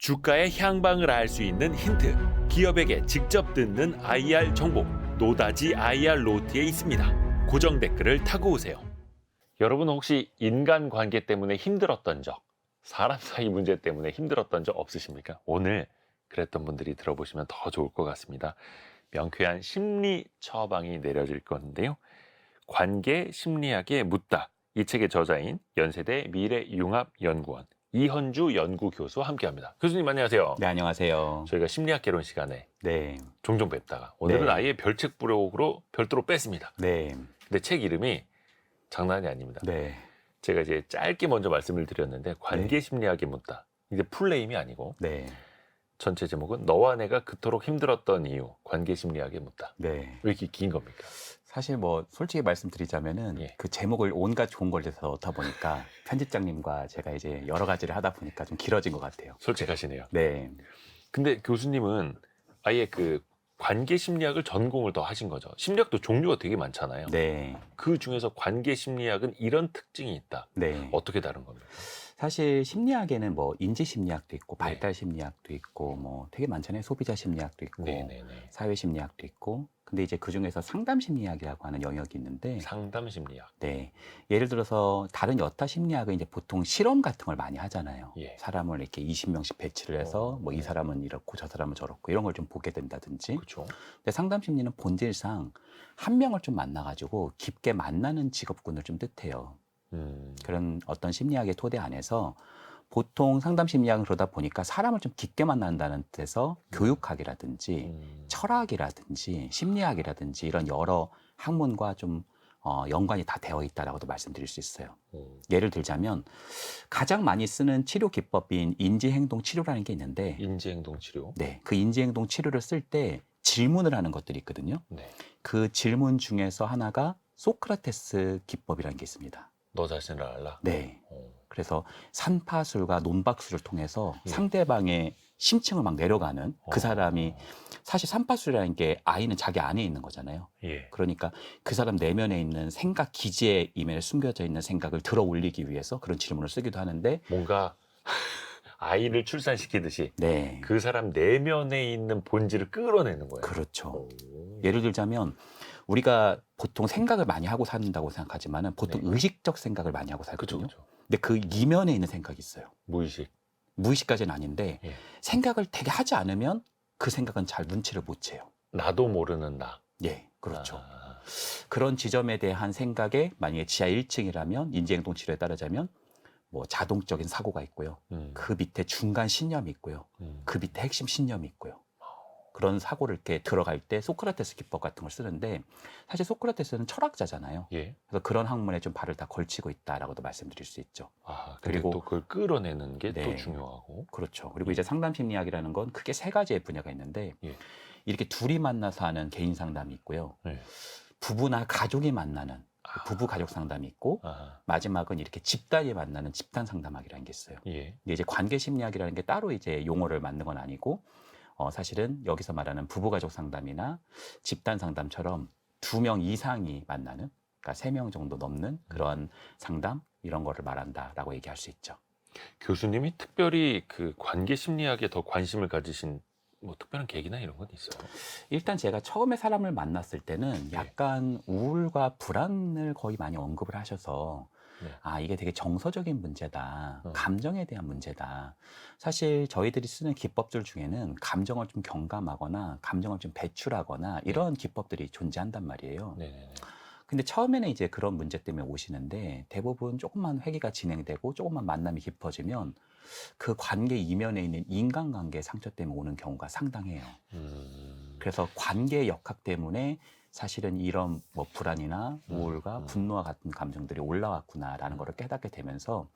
주가의 향방을 알 수 있는 힌트, 기업에게 직접 듣는 IR 정보, 노다지 IR 노트에 있습니다. 고정 댓글을 타고 오세요. 여러분 혹시 인간관계 때문에 힘들었던 적, 사람 사이 문제 때문에 힘들었던 적 없으십니까? 오늘 그랬던 분들이 들어보시면 더 좋을 것 같습니다. 명쾌한 심리 처방이 내려질 건데요. 관계 심리학에 묻다. 이 책의 저자인 연세대 미래융합연구원 이현주 연구교수와 함께합니다. 교수님 안녕하세요. 네, 안녕하세요. 저희가 심리학 개론 시간에 네, 종종 뵙다가 오늘은 네. 아예 별책 부록으로 별도로 뺐습니다. 네, 근데 책 이름이 장난이 아닙니다. 네, 제가 이제 짧게 먼저 말씀을 드렸는데 관계 네. 심리학에 묻다. 이제 풀네임이 아니고 네, 전체 제목은 너와 내가 그토록 힘들었던 이유, 관계 심리학에 묻다. 네. 왜 이렇게 긴 겁니까? 사실 뭐 솔직히 말씀드리자면은 예. 그 제목을 온갖 좋은 걸 해서 넣다 보니까 편집장님과 제가 이제 여러 가지를 하다 보니까 좀 길어진 것 같아요. 솔직하시네요. 네, 근데 교수님은 아예 그 관계 심리학을 전공을 더 하신 거죠. 심리학도 종류가 되게 많잖아요. 네, 그 중에서 관계 심리학은 이런 특징이 있다. 네. 어떻게 다른 겁니까? 사실 심리학에는 뭐 인지 심리학도 있고 네. 발달 심리학도 있고 뭐 되게 많잖아요. 소비자 심리학도 있고 네네네. 사회 심리학도 있고. 근데 이제 그 중에서 상담 심리학이라고 하는 영역이 있는데 상담 심리학. 네. 예를 들어서 다른 여타 심리학은 이제 보통 실험 같은 걸 많이 하잖아요. 예. 사람을 이렇게 20명씩 배치를 해서 뭐 이 사람은 이렇고 저 사람은 저렇고 이런 걸 좀 보게 된다든지. 그렇죠. 근데 상담 심리는 본질상 한 명을 좀 만나가지고 깊게 만나는 직업군을 좀 뜻해요. 그런 어떤 심리학의 토대 안에서 보통 상담 심리학은 그러다 보니까 사람을 좀 깊게 만난다는 뜻에서 교육학이라든지 철학이라든지 심리학이라든지 이런 여러 학문과 좀 연관이 다 되어 있다라고도 말씀드릴 수 있어요. 예를 들자면 가장 많이 쓰는 치료 기법인 인지행동 치료라는 게 있는데 인지행동 치료. 네, 그 인지행동 치료를 쓸 때 질문을 하는 것들이 있거든요. 네. 그 질문 중에서 하나가 소크라테스 기법이라는 게 있습니다. 너 자신을 알라. 네. 그래서 산파술과 논박술을 통해서 예. 상대방의 심층을 막 내려가는 그 사람이 사실 산파술이라는 게 아이는 자기 안에 있는 거잖아요. 예. 그러니까 그 사람 내면에 있는 생각 기지의 이면에 숨겨져 있는 생각을 들어 올리기 위해서 그런 질문을 쓰기도 하는데 뭔가 아이를 출산시키듯이 네. 그 사람 내면에 있는 본질을 끌어내는 거예요. 그렇죠. 오. 예를 들자면 우리가 보통 생각을 많이 하고 산다고 생각하지만은 보통 네. 의식적 생각을 많이 하고 그렇죠. 살거든요. 그렇죠. 근데 그 이면에 있는 생각이 있어요. 무의식. 무의식까지는 아닌데 예. 생각을 되게 하지 않으면 그 생각은 잘 눈치를 못 채요. 나도 모르는 나. 예, 그렇죠. 아. 그런 지점에 대한 생각에 만약에 지하 1층이라면 인지행동 치료에 따르자면 뭐 자동적인 사고가 있고요. 그 밑에 중간 신념이 있고요. 그 밑에 핵심 신념이 있고요. 그런 사고를 이렇게 들어갈 때 소크라테스 기법 같은 걸 쓰는데 사실 소크라테스는 철학자잖아요. 예. 그래서 그런 학문에 좀 발을 다 걸치고 있다라고도 말씀드릴 수 있죠. 아, 그리고- 그리고 또 그걸 끌어내는 게 또 네. 중요하고. 그렇죠. 그리고 이제 상담 심리학이라는 건 크게 세 가지의 분야가 있는데 예. 이렇게 둘이 만나서 하는 개인 상담이 있고요. 예. 부부나 가족이 만나는 부부 가족 상담이 있고 아, 마지막은 이렇게 집단이 만나는 집단 상담학이라는 게 있어요. 예. 근데 이제 관계 심리학이라는 게 따로 이제 용어를 만든 건 아니고 사실은 여기서 말하는 부부 가족 상담이나 집단 상담처럼 2명 이상이 만나는 그러니까 3명 정도 넘는 그런 상담 이런 거를 말한다라고 얘기할 수 있죠. 교수님이 특별히 그 관계 심리학에 더 관심을 가지신 뭐 특별한 계기나 이런 건 있어요? 일단 제가 처음에 사람을 만났을 때는 네. 약간 우울과 불안을 거의 많이 언급을 하셔서 네. 아, 이게 되게 정서적인 문제다. 어. 감정에 대한 문제다. 사실 저희들이 쓰는 기법들 중에는 감정을 좀 경감하거나 감정을 좀 배출하거나 이런 기법들이 존재한단 말이에요. 네네네. 근데 처음에는 이제 그런 문제 때문에 오시는데 대부분 조금만 회개가 진행되고 조금만 만남이 깊어지면 그 관계 이면에 있는 인간관계 상처 때문에 오는 경우가 상당해요. 그래서 관계 역학 때문에 사실은 이런 뭐 불안이나 우울과 분노와 같은 감정들이 올라왔구나라는 것을 깨닫게 되면서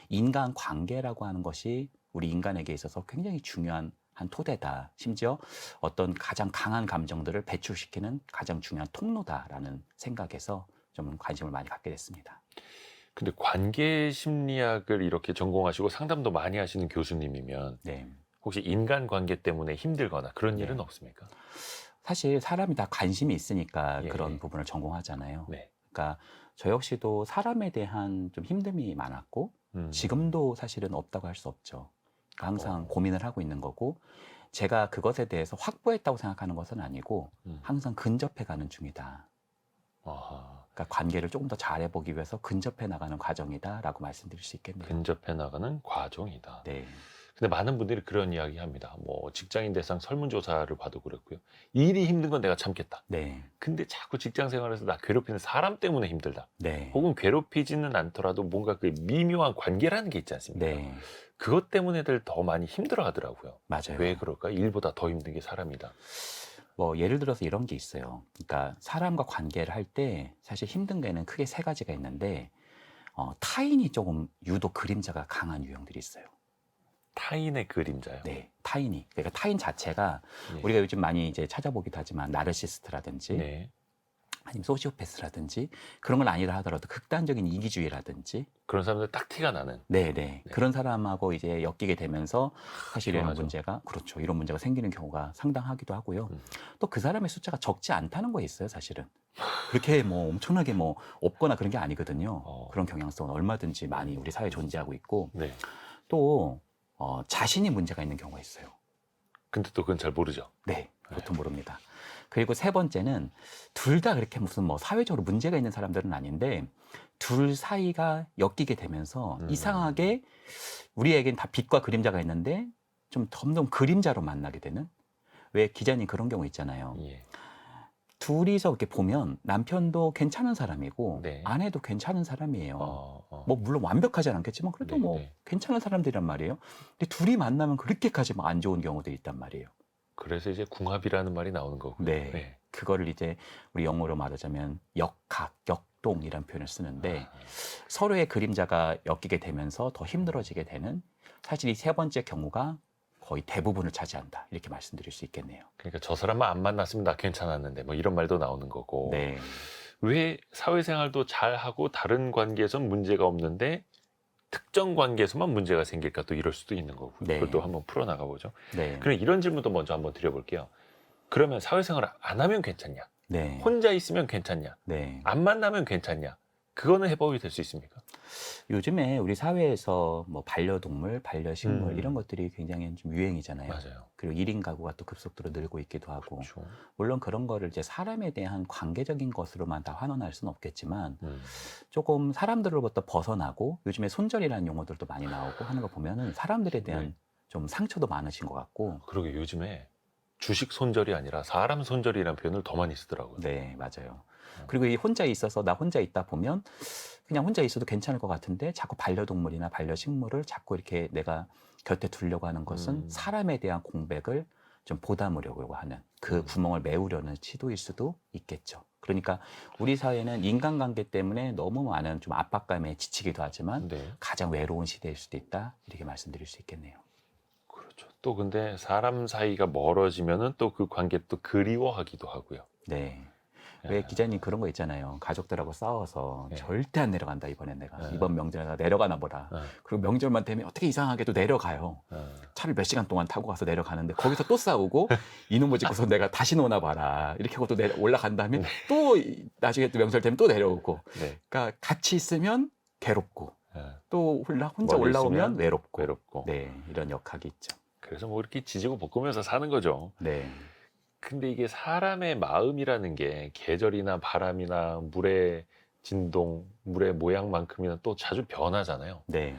인간 관계라고 하는 것이 우리 인간에게 있어서 굉장히 중요한 한 토대다. 심지어 어떤 가장 강한 감정들을 배출시키는 가장 중요한 통로다라는 생각에서 좀 관심을 많이 갖게 됐습니다. 근데 관계 심리학을 이렇게 전공하시고 상담도 많이 하시는 교수님이면 네. 혹시 인간관계 때문에 힘들거나 그런 네. 일은 없습니까? 사실 사람이 다 관심이 있으니까 예. 그런 부분을 전공하잖아요. 네. 그러니까 저 역시도 사람에 대한 좀 힘듦이 많았고 지금도 사실은 없다고 할 수 없죠. 항상 고민을 하고 있는 거고 제가 그것에 대해서 확보했다고 생각하는 것은 아니고 항상 근접해 가는 중이다. 아하. 그러니까 관계를 조금 더 잘해보기 위해서 근접해 나가는 과정이다라고 말씀드릴 수 있겠네요. 근접해 나가는 과정이다. 네, 근데 많은 분들이 그런 이야기 합니다. 뭐 직장인 대상 설문조사를 봐도 그랬고요. 일이 힘든 건 내가 참겠다. 네, 근데 자꾸 직장 생활에서 나 괴롭히는 사람 때문에 힘들다. 네, 혹은 괴롭히지는 않더라도 뭔가 그 미묘한 관계라는 게 있지 않습니까? 네, 그것 때문에들 더 많이 힘들어 하더라고요. 맞아요. 왜 그럴까? 일보다 더 힘든 게 사람이다. 뭐 예를 들어서 이런 게 있어요. 그러니까 사람과 관계를 할 때 사실 힘든 게는 크게 세 가지가 있는데 타인이 조금 유독 그림자가 강한 유형들이 있어요. 타인의 그림자요. 네, 타인이. 그러니까 타인 자체가 예. 우리가 요즘 많이 이제 찾아보기도 하지만 나르시스트라든지 네. 아니면 소시오패스라든지 그런 건 아니라 하더라도 극단적인 이기주의라든지 그런 사람들 딱 티가 나는. 네. 네. 그런 사람하고 이제 엮이게 되면서 사실 이런 필요하죠. 문제가 그렇죠. 이런 문제가 생기는 경우가 상당하기도 하고요. 음. 또 그 사람의 숫자가 적지 않다는 거 있어요, 사실은. 그렇게 뭐 엄청나게 뭐 없거나 그런 게 아니거든요. 그런 경향성은 얼마든지 많이 우리 사회에 존재하고 있고 네. 또 자신이 문제가 있는 경우가 있어요. 근데 또 그건 잘 모르죠. 네, 보통 모릅니다. 그리고 세 번째는 둘 다 그렇게 무슨 뭐 사회적으로 문제가 있는 사람들은 아닌데 둘 사이가 엮이게 되면서 이상하게 우리에겐 다 빛과 그림자가 있는데 좀 점점 그림자로 만나게 되는 왜 기자님 그런 경우 있잖아요. 예. 둘이서 이렇게 보면 남편도 괜찮은 사람이고 네. 아내도 괜찮은 사람이에요. 뭐 물론 완벽하진 않겠지만 그래도 네, 뭐 네. 괜찮은 사람들이란 말이에요. 근데 둘이 만나면 그렇게까지 뭐 안 좋은 경우도 있단 말이에요. 그래서 이제 궁합이라는 말이 나오는 거고요. 네. 그거를 이제 우리 영어로 말하자면 역학, 역동이라는 표현을 쓰는데 서로의 그림자가 엮이게 되면서 더 힘들어지게 되는 사실 이 세 번째 경우가 거의 대부분을 차지한다. 이렇게 말씀드릴 수 있겠네요. 그러니까 저 사람만 안 만났으면 나 괜찮았는데 뭐 이런 말도 나오는 거고. 네. 왜 사회생활도 잘하고 다른 관계에선 문제가 없는데 특정 관계에서만 문제가 생길까 또 이럴 수도 있는 거고. 네. 그걸 또 한번 풀어나가 보죠. 네. 그럼 이런 질문도 먼저 한번 드려볼게요. 그러면 사회생활을 안 하면 괜찮냐? 네. 혼자 있으면 괜찮냐? 네. 안 만나면 괜찮냐? 그거는 해법이 될 수 있습니까? 요즘에 우리 사회에서 뭐 반려동물, 반려식물 이런 것들이 굉장히 좀 유행이잖아요. 맞아요. 그리고 1인 가구가 또 급속도로 늘고 있기도 하고 그렇죠. 물론 그런 거를 이제 사람에 대한 관계적인 것으로만 다 환원할 수는 없겠지만 음. 조금 사람들로부터 벗어나고 요즘에 손절이라는 용어들도 많이 나오고 하는 거 보면은 사람들에 대한 네. 좀 상처도 많으신 것 같고 그러게 요즘에 주식 손절이 아니라 사람 손절이라는 표현을 더 많이 쓰더라고요. 네, 맞아요. 그리고 이 혼자 있어서 나 혼자 있다 보면 그냥 혼자 있어도 괜찮을 것 같은데 자꾸 반려동물이나 반려식물을 자꾸 이렇게 내가 곁에 두려고 하는 것은 사람에 대한 공백을 좀 보담으려고 하는 그 구멍을 메우려는 시도일 수도 있겠죠. 그러니까 우리 사회는 인간관계 때문에 너무 많은 좀 압박감에 지치기도 하지만 네. 가장 외로운 시대일 수도 있다. 이렇게 말씀드릴 수 있겠네요. 그렇죠. 또 근데 사람 사이가 멀어지면은 또 그 관계 또 그리워하기도 하고요. 네. 왜 기자님 그런 거 있잖아요. 가족들하고 싸워서 네. 절대 안 내려간다 이번엔 내가. 네. 이번 명절에 나 내려가나 보다. 그리고 명절만 되면 어떻게 이상하게도 내려가요. 차를 몇 시간 동안 타고 가서 내려가는데 거기서 또 싸우고 이놈의 집에서 내가 다시 노나 봐라. 이렇게 하고 또 올라간 다음에 또 나중에 또 명절 되면 또 내려오고. 네. 그러니까 같이 있으면 괴롭고 또 혼자 멀리 올라오면 있으면 외롭고. 외롭고. 네, 이런 역학이 있죠. 그래서 뭐 이렇게 지지고 볶으면서 사는 거죠. 네. 근데 이게 사람의 마음이라는 게 계절이나 바람이나 물의 진동, 물의 모양만큼이나 또 자주 변하잖아요. 네.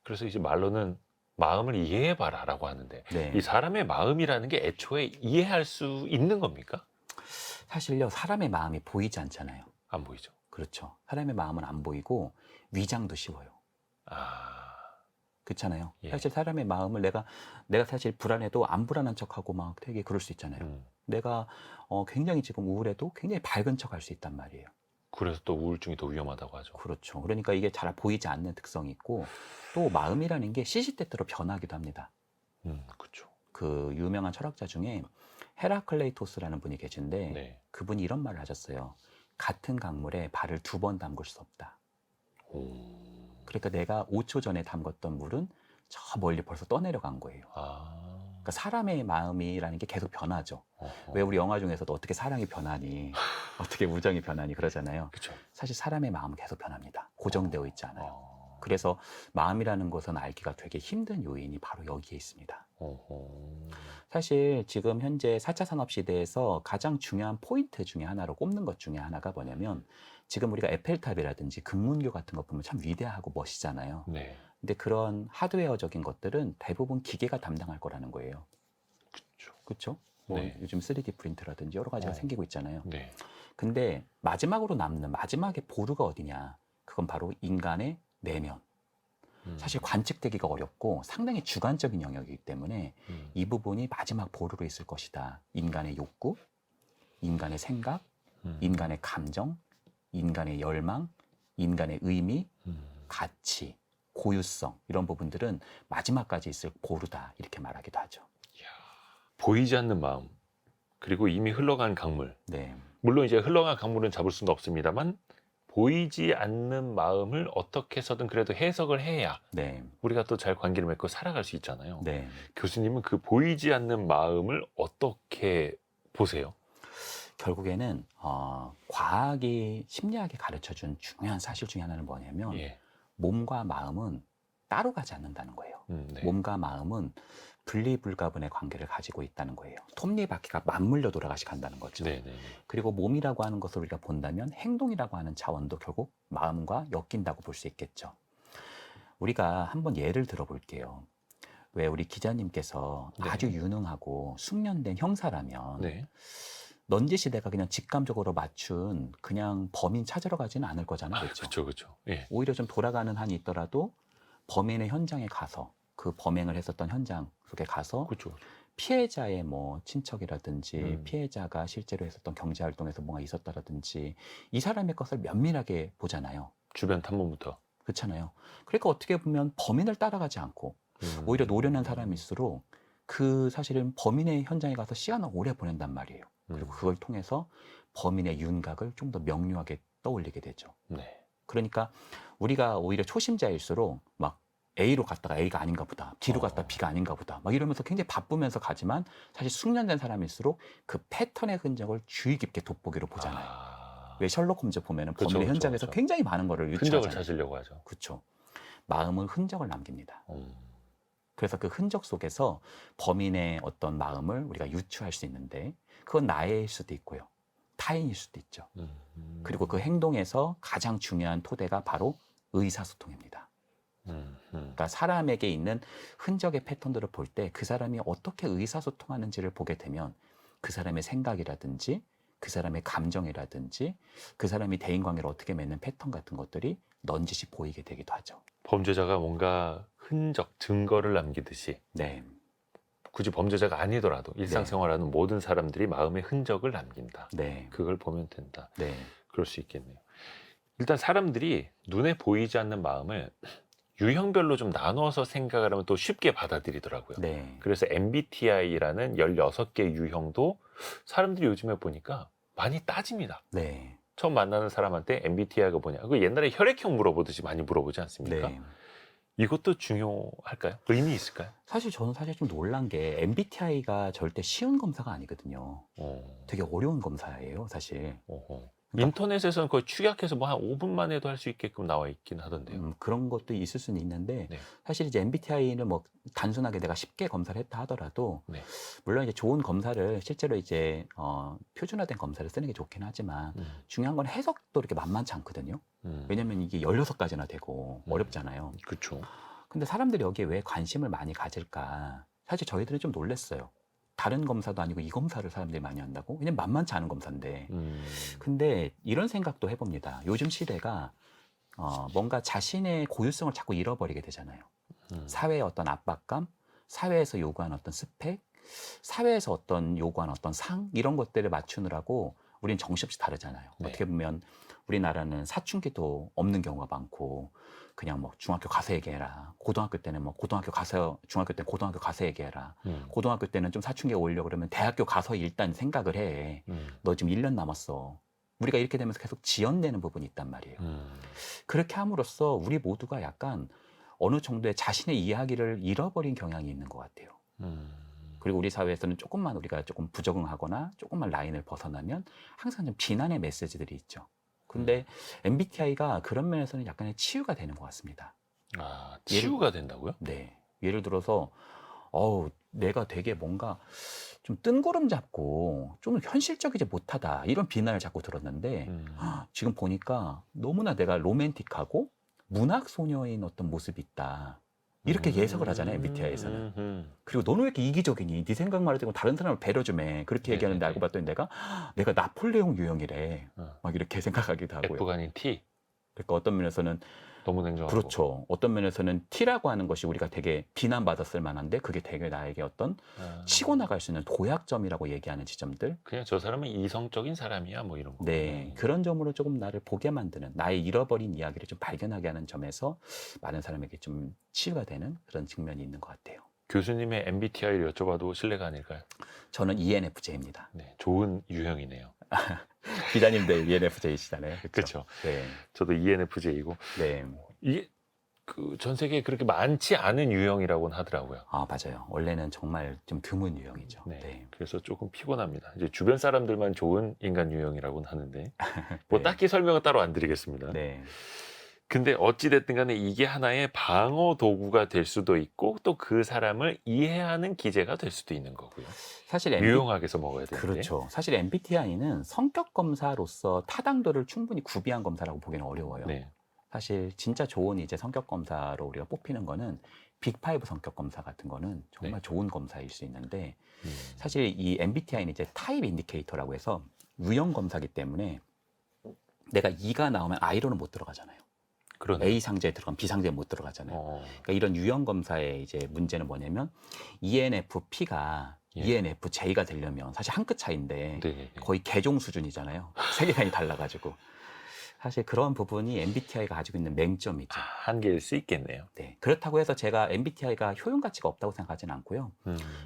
그래서 이제 말로는 마음을 이해해봐라라고 하는데 네. 이 사람의 마음이라는 게 애초에 이해할 수 있는 겁니까? 사실요, 사람의 마음이 보이지 않잖아요. 안 보이죠. 그렇죠. 사람의 마음은 안 보이고 위장도 쉬워요. 아, 그렇잖아요. 예. 사실 사람의 마음을 내가 사실 불안해도 안 불안한 척하고 막 되게 그럴 수 있잖아요. 내가 굉장히 지금 우울해도 굉장히 밝은 척할 수 있단 말이에요. 그래서 또 우울증이 더 위험하다고 하죠. 그렇죠. 그러니까 이게 잘 보이지 않는 특성이 있고 또 마음이라는 게 시시때때로 변하기도 합니다. 그렇죠. 그 유명한 철학자 중에 헤라클레이토스라는 분이 계신데 네. 그분이 이런 말을 하셨어요. 같은 강물에 발을 2번 담글 수 없다. 그러니까 내가 5초 전에 담궜던 물은 저 멀리 벌써 떠내려간 거예요. 그러니까 사람의 마음이라는 게 계속 변하죠. 왜 우리 영화 중에서도 어떻게 사랑이 변하니, 어떻게 우정이 변하니 그러잖아요. 그렇죠. 사실 사람의 마음은 계속 변합니다. 고정되어 있지 않아요. 그래서 마음이라는 것은 알기가 되게 힘든 요인이 바로 여기에 있습니다. 사실 지금 현재 4차 산업시대에서 가장 중요한 포인트 중에 하나로 꼽는 것 중에 하나가 뭐냐면 지금 우리가 에펠탑이라든지 금문교 같은 거 보면 참 위대하고 멋있잖아요. 네. 근데 그런 하드웨어적인 것들은 대부분 기계가 담당할 거라는 거예요. 그렇죠. 그렇죠? 뭐 네. 요즘 3D 프린터라든지 여러 가지가 생기고 있잖아요. 네. 근데 마지막으로 남는 마지막의 보루가 어디냐? 그건 바로 인간의 내면. 사실 관측되기가 어렵고 상당히 주관적인 영역이기 때문에 이 부분이 마지막 보루로 있을 것이다. 인간의 욕구, 인간의 생각, 인간의 감정, 인간의 열망, 인간의 의미, 가치, 고유성 이런 부분들은 마지막까지 있을 보루다 이렇게 말하기도 하죠. 보이지 않는 마음 그리고 이미 흘러간 강물. 네, 물론 이제 흘러간 강물은 잡을 수는 없습니다만 보이지 않는 마음을 어떻게 해서든 그래도 해석을 해야 네, 우리가 또 잘 관계를 맺고 살아갈 수 있잖아요. 네. 교수님은 그 보이지 않는 마음을 어떻게 보세요? 결국에는 과학이 심리학이 가르쳐준 중요한 사실 중에 하나는 뭐냐면 예. 몸과 마음은 따로 가지 않는다는 거예요. 네. 몸과 마음은 분리불가분의 관계를 가지고 있다는 거예요. 톱니바퀴가 맞물려 돌아가시 간다는 거죠. 네, 네, 네. 그리고 몸이라고 하는 것을 우리가 본다면 행동이라고 하는 차원도 결국 마음과 엮인다고 볼 수 있겠죠. 우리가 한번 예를 들어볼게요. 왜 우리 기자님께서 네. 아주 유능하고 숙련된 형사라면 네. 넌지시대가 그냥 직감적으로 맞춘 그냥 범인 찾으러 가지는 않을 거잖아요. 그렇죠? 그렇죠, 그렇죠. 예. 오히려 좀 돌아가는 한이 있더라도 범인의 현장에 가서 그 범행을 했었던 현장 속에 가서 그렇죠. 피해자의 뭐 친척이라든지 피해자가 피해자가 실제로 했었던 경제 활동에서 뭔가 있었다라든지 이 사람의 것을 면밀하게 보잖아요. 주변 탐문부터. 그렇잖아요. 그러니까 어떻게 보면 범인을 따라가지 않고 오히려 노련한 사람일수록 그 사실은 범인의 현장에 가서 시간을 오래 보낸단 말이에요. 그리고 그걸 통해서 범인의 윤곽을 좀 더 명료하게 떠올리게 되죠. 네. 그러니까 우리가 오히려 초심자일수록 막 A로 갔다가 A가 아닌가 보다. B로 갔다가 B가 아닌가 보다. 막 이러면서 굉장히 바쁘면서 가지만 사실 숙련된 사람일수록 그 패턴의 흔적을 주의 깊게 돋보기로 보잖아요. 왜 셜록 홈즈 보면은 그쵸, 범인의 그쵸, 현장에서 그쵸. 굉장히 많은 거를 흔적을 유추하잖아요. 찾으려고 하죠. 그렇죠. 마음은 흔적을 남깁니다. 음. 그래서 그 흔적 속에서 범인의 어떤 마음을 우리가 유추할 수 있는데 그건 나일 수도 있고요. 타인일 수도 있죠. 그리고 그 행동에서 가장 중요한 토대가 바로 의사소통입니다. 그러니까 사람에게 있는 흔적의 패턴들을 볼 때 그 사람이 어떻게 의사소통하는지를 보게 되면 그 사람의 생각이라든지 그 사람의 감정이라든지 그 사람이 대인관계를 어떻게 맺는 패턴 같은 것들이 넌지시 보이게 되기도 하죠. 범죄자가 뭔가 흔적, 증거를 남기듯이 네, 굳이 범죄자가 아니더라도 일상생활하는 모든 사람들이 마음의 흔적을 남긴다. 네, 그걸 보면 된다. 네, 그럴 수 있겠네요. 일단 사람들이 눈에 보이지 않는 마음을 유형별로 좀 나눠서 생각을 하면 또 쉽게 받아들이더라고요. 네. 그래서 MBTI라는 16개 유형도 사람들이 요즘에 보니까 많이 따집니다. 네, 처음 만나는 사람한테 MBTI가 뭐냐. 그 옛날에 혈액형 물어보듯이 많이 물어보지 않습니까? 네. 이것도 중요할까요? 의미 있을까요? 사실 저는 좀 놀란 게 MBTI가 절대 쉬운 검사가 아니거든요. 되게 어려운 검사예요, 사실. 인터넷에서는 거의 축약해서 뭐 한 5분만 해도 할 수 있게끔 나와 있긴 하던데요. 그런 것도 있을 수는 있는데 네. 사실 이제 MBTI는 뭐 단순하게 내가 쉽게 검사를 했다 하더라도 네. 물론 이제 좋은 검사를 실제로 이제 표준화된 검사를 쓰는 게 좋긴 하지만 중요한 건 해석도 이렇게 만만치 않거든요. 왜냐면 이게 16가지나 되고 어렵잖아요. 그렇죠. 근데 사람들이 여기에 왜 관심을 많이 가질까? 사실 저희들은 좀 놀랐어요. 다른 검사도 아니고 이 검사를 사람들이 많이 한다고? 왜냐면 만만치 않은 검사인데. 근데 이런 생각도 해봅니다. 요즘 시대가 뭔가 자신의 고유성을 자꾸 잃어버리게 되잖아요. 사회의 어떤 압박감, 사회에서 요구하는 어떤 스펙, 사회에서 어떤 요구하는 어떤 상 이런 것들을 맞추느라고 우리는 정신없이 다르잖아요. 네. 어떻게 보면 우리나라는 사춘기도 없는 경우가 많고 그냥 뭐 중학교 가서 얘기해라. 고등학교 때는 뭐 고등학교 가서 중학교 때는 고등학교 가서 얘기해라. 고등학교 때는 좀 사춘기가 오려고 그러면 대학교 가서 일단 생각을 해. 너 지금 1년 남았어. 우리가 이렇게 되면서 계속 지연되는 부분이 있단 말이에요. 그렇게 함으로써 우리 모두가 약간 어느 정도의 자신의 이야기를 잃어버린 경향이 있는 것 같아요. 그리고 우리 사회에서는 조금만 우리가 조금 부적응하거나 조금만 라인을 벗어나면 항상 좀 비난의 메시지들이 있죠. 근데 MBTI가 그런 면에서는 약간의 치유가 되는 것 같습니다. 아, 치유가 된다고요? 네. 예를 들어서 내가 되게 뭔가 좀 뜬구름 잡고 좀 현실적이지 못하다 이런 비난을 자꾸 들었는데 지금 보니까 너무나 내가 로맨틱하고 문학 소녀인 어떤 모습이 있다. 이렇게 예석을 하잖아요, MBTI에서는. 그리고 너는 왜 이렇게 이기적이니? 네 생각만 하지 말고 다른 사람을 배려 좀 해. 그렇게 얘기하는데 알고 봤더니 내가 나폴레옹 유형이래. 막 이렇게 생각하기도 하고요. F가 아닌 T. 그러니까 어떤 면에서는 너무 냉정하고. 그렇죠. 어떤 면에서는 T라고 하는 것이 우리가 되게 비난받았을 만한데 그게 되게 나에게 어떤 치고 나갈 수 있는 도약점이라고 얘기하는 지점들. 그냥 저 사람은 이성적인 사람이야 뭐 이런 거. 네, 그런 점으로 조금 나를 보게 만드는 나의 잃어버린 이야기를 좀 발견하게 하는 점에서 많은 사람에게 좀 치유가 되는 그런 측면이 있는 것 같아요. 교수님의 MBTI를 여쭤봐도 실례가 아닐까요? 저는 ENFJ입니다. 네, 좋은 유형이네요. 기자님도 ENFJ시잖아요. 그렇죠. 네, 저도 ENFJ이고 네. 이게 그 전 세계에 그렇게 많지 않은 유형이라고는 하더라고요. 아, 맞아요. 원래는 정말 좀 드문 유형이죠. 네. 네. 그래서 조금 피곤합니다. 이제 주변 사람들만 좋은 인간 유형이라고는 하는데 뭐 네. 딱히 설명은 따로 안 드리겠습니다. 네. 근데 어찌 됐든 간에 이게 하나의 방어 도구가 될 수도 있고 또 그 사람을 이해하는 기제가 될 수도 있는 거고요. 사실 유용하게 써 먹어야 되는데. 그렇죠. 사실 MBTI는 성격 검사로서 타당도를 충분히 구비한 검사라고 보기는 어려워요. 네. 사실 진짜 좋은 이제 성격 검사로 우리가 뽑히는 거는 빅5 성격 검사 같은 거는 정말 네. 좋은 검사일 수 있는데 사실 이 MBTI는 이제 타입 인디케이터라고 해서 유형 검사기 때문에 내가 E가 나오면 I로는 못 들어가잖아요. 그러네. A 상자에 들어가면 B 상자에 못 들어가잖아요. 그러니까 이런 유형 검사의 이제 문제는 뭐냐면 ENFP가 예. ENFJ가 되려면 사실 한 끗 차이인데 네네네. 거의 개종 수준이잖아요. 세계관이 달라가지고 사실 그런 부분이 MBTI가 가지고 있는 맹점이죠. 한계일 수 있겠네요. 네. 그렇다고 해서 제가 MBTI가 효용 가치가 없다고 생각하지는 않고요.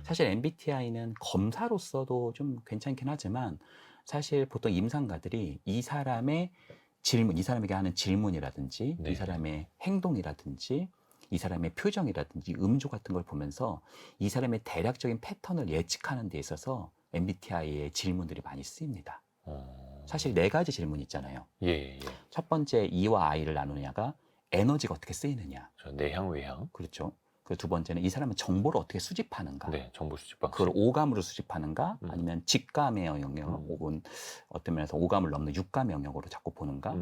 사실 MBTI는 검사로서도 좀 괜찮긴 하지만 사실 보통 임상가들이 이 사람의 질문, 이 사람에게 하는 질문이라든지 네. 이 사람의 행동이라든지 이 사람의 표정이라든지 음조 같은 걸 보면서 이 사람의 대략적인 패턴을 예측하는 데 있어서 MBTI의 질문들이 많이 쓰입니다. 사실 4가지 질문이 있잖아요. 예. 첫 번째 E와 I를 나누냐가 에너지가 어떻게 쓰이느냐. 저 내향 외향. 그렇죠. 그 두 번째는 이 사람은 정보를 어떻게 수집하는가. 네, 정보 수집 방식. 그걸 오감으로 수집하는가 아니면 직감의 영역 혹은 어떤 면에서 오감을 넘는 육감 영역으로 자꾸 보는가.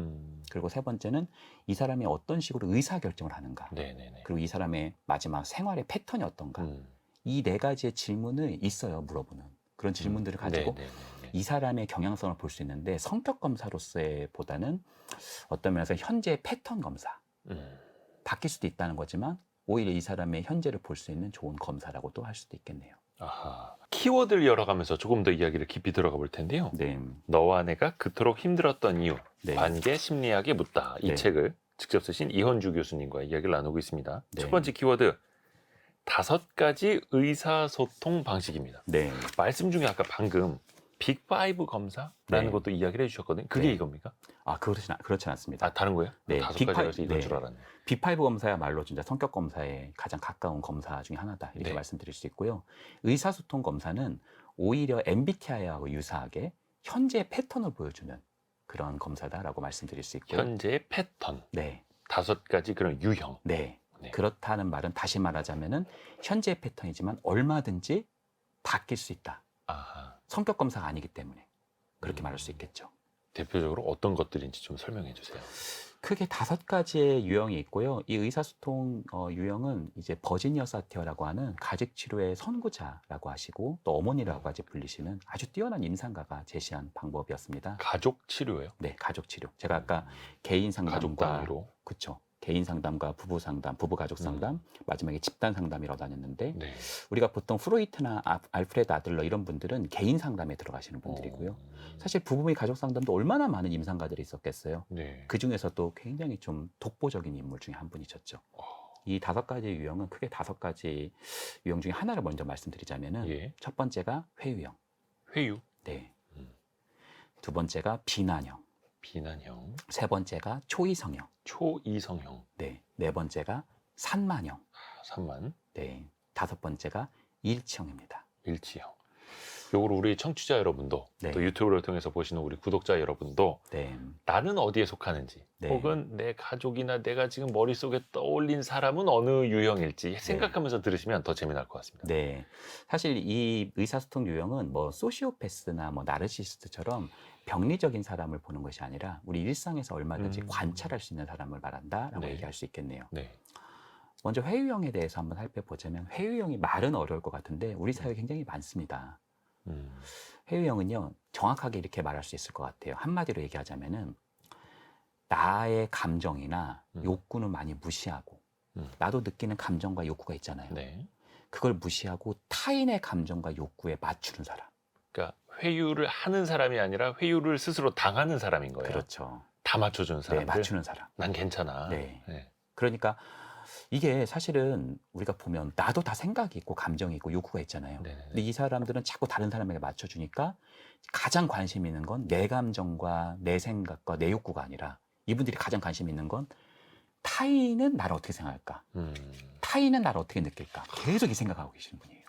그리고 세 번째는 이 사람이 어떤 식으로 의사결정을 하는가. 네네네. 그리고 이 사람의 마지막 생활의 패턴이 어떤가. 이 4가지의 질문을 있어요, 물어보는. 그런 질문들을 가지고 네네네. 이 사람의 경향성을 볼 수 있는데 성격 검사로서의 보다는 어떤 면에서 현재의 패턴 검사. 바뀔 수도 있다는 거지만 오히려 이 사람의 현재를 볼 수 있는 좋은 검사라고도 할 수도 있겠네요. 아하. 키워드를 열어가면서 조금 더 이야기를 깊이 들어가 볼 텐데요. 네. 너와 내가 그토록 힘들었던 이유, 네. 관계 심리학에 묻다. 이 네. 책을 직접 쓰신 이헌주 교수님과 이야기를 나누고 있습니다. 네. 첫 번째 키워드, 5가지 의사소통 방식입니다. 네. 말씀 중에 아까 방금 빅5 검사라는 네. 것도 이야기를 해주셨거든요. 그게 네. 이겁니까? 아, 그렇진 않습니다. 아, 다른 거예요? 네. 5가지라서 이런 네. 줄 알았네. 빅5 검사야말로 진짜 성격 검사에 가장 가까운 검사 중에 하나다. 이렇게 네. 말씀드릴 수 있고요. 의사소통 검사는 오히려 MBTI하고 유사하게 현재의 패턴을 보여주는 그런 검사다라고 말씀드릴 수 있고요. 현재의 패턴. 네. 5가지 그런 유형. 네. 네. 그렇다는 말은 다시 말하자면은 현재의 패턴이지만 얼마든지 바뀔 수 있다. 아하. 성격 검사가 아니기 때문에 그렇게 말할 수 있겠죠. 대표적으로 어떤 것들인지 좀 설명해 주세요. 크게 5가지의 유형이 있고요. 이 의사소통 유형은 이제 버지니아 사티어라고 하는 가족치료의 선구자라고 하시고 또 어머니라고까지 불리시는 아주 뛰어난 임상가가 제시한 방법이었습니다. 가족 치료예요? 네, 가족치료. 제가 아까 개인 가족 상담과 단위로. 그렇죠. 개인 상담과 부부 상담, 부부 가족 상담, 마지막에 집단 상담이라고 다녔는데 네. 우리가 보통 프로이트나 알프레드 아들러 이런 분들은 개인 상담에 들어가시는 분들이고요. 사실 부부의 가족 상담도 얼마나 많은 임상가들이 있었겠어요. 네. 그 중에서도 굉장히 좀 독보적인 인물 중에 한 분이셨죠. 이 5가지 유형은 크게 5가지 유형 중에 하나를 먼저 말씀드리자면은 예. 첫 번째가 회유형. 회유. 네. 두 번째가 비난형. 비난형. 세 번째가 초이성형. 초이성형. 네. 네 번째가 산만형. 3만. 네. 5번째가 일치형입니다. 일치형. 요걸 우리 청취자 여러분도 네. 또 유튜브를 통해서 보시는 우리 구독자 여러분도 네. 나는 어디에 속하는지 네. 혹은 내 가족이나 내가 지금 머릿속에 떠올린 사람은 어느 유형일지 생각하면서 들으시면 더 재미날 것 같습니다. 네. 사실 이 의사소통 유형은 뭐 소시오패스나 뭐 나르시스트처럼 병리적인 사람을 보는 것이 아니라 우리 일상에서 얼마든지 관찰할 수 있는 사람을 말한다라고 네. 얘기할 수 있겠네요. 네. 먼저 회유형에 대해서 한번 살펴보자면 회유형이 말은 어려울 것 같은데 우리 사회에 굉장히 많습니다. 회유형은요, 정확하게 이렇게 말할 수 있을 것 같아요. 한마디로 얘기하자면은 나의 감정이나 욕구는 많이 무시하고 나도 느끼는 감정과 욕구가 있잖아요. 네. 그걸 무시하고 타인의 감정과 욕구에 맞추는 사람. 그러니까 회유를 하는 사람이 아니라 회유를 스스로 당하는 사람인 거예요. 그렇죠. 다 맞춰주는 네, 사람들. 맞추는 사람. 난 괜찮아. 네. 네. 그러니까 이게 사실은 우리가 보면 나도 다 생각이 있고 감정이 있고 욕구가 있잖아요. 네네네. 근데 이 사람들은 자꾸 다른 사람에게 맞춰주니까 가장 관심 있는 건 내 감정과 내 생각과 내 욕구가 아니라 이분들이 가장 관심 있는 건 타인은 나를 어떻게 생각할까? 타인은 나를 어떻게 느낄까? 계속 이 생각하고 계시는 분이에요.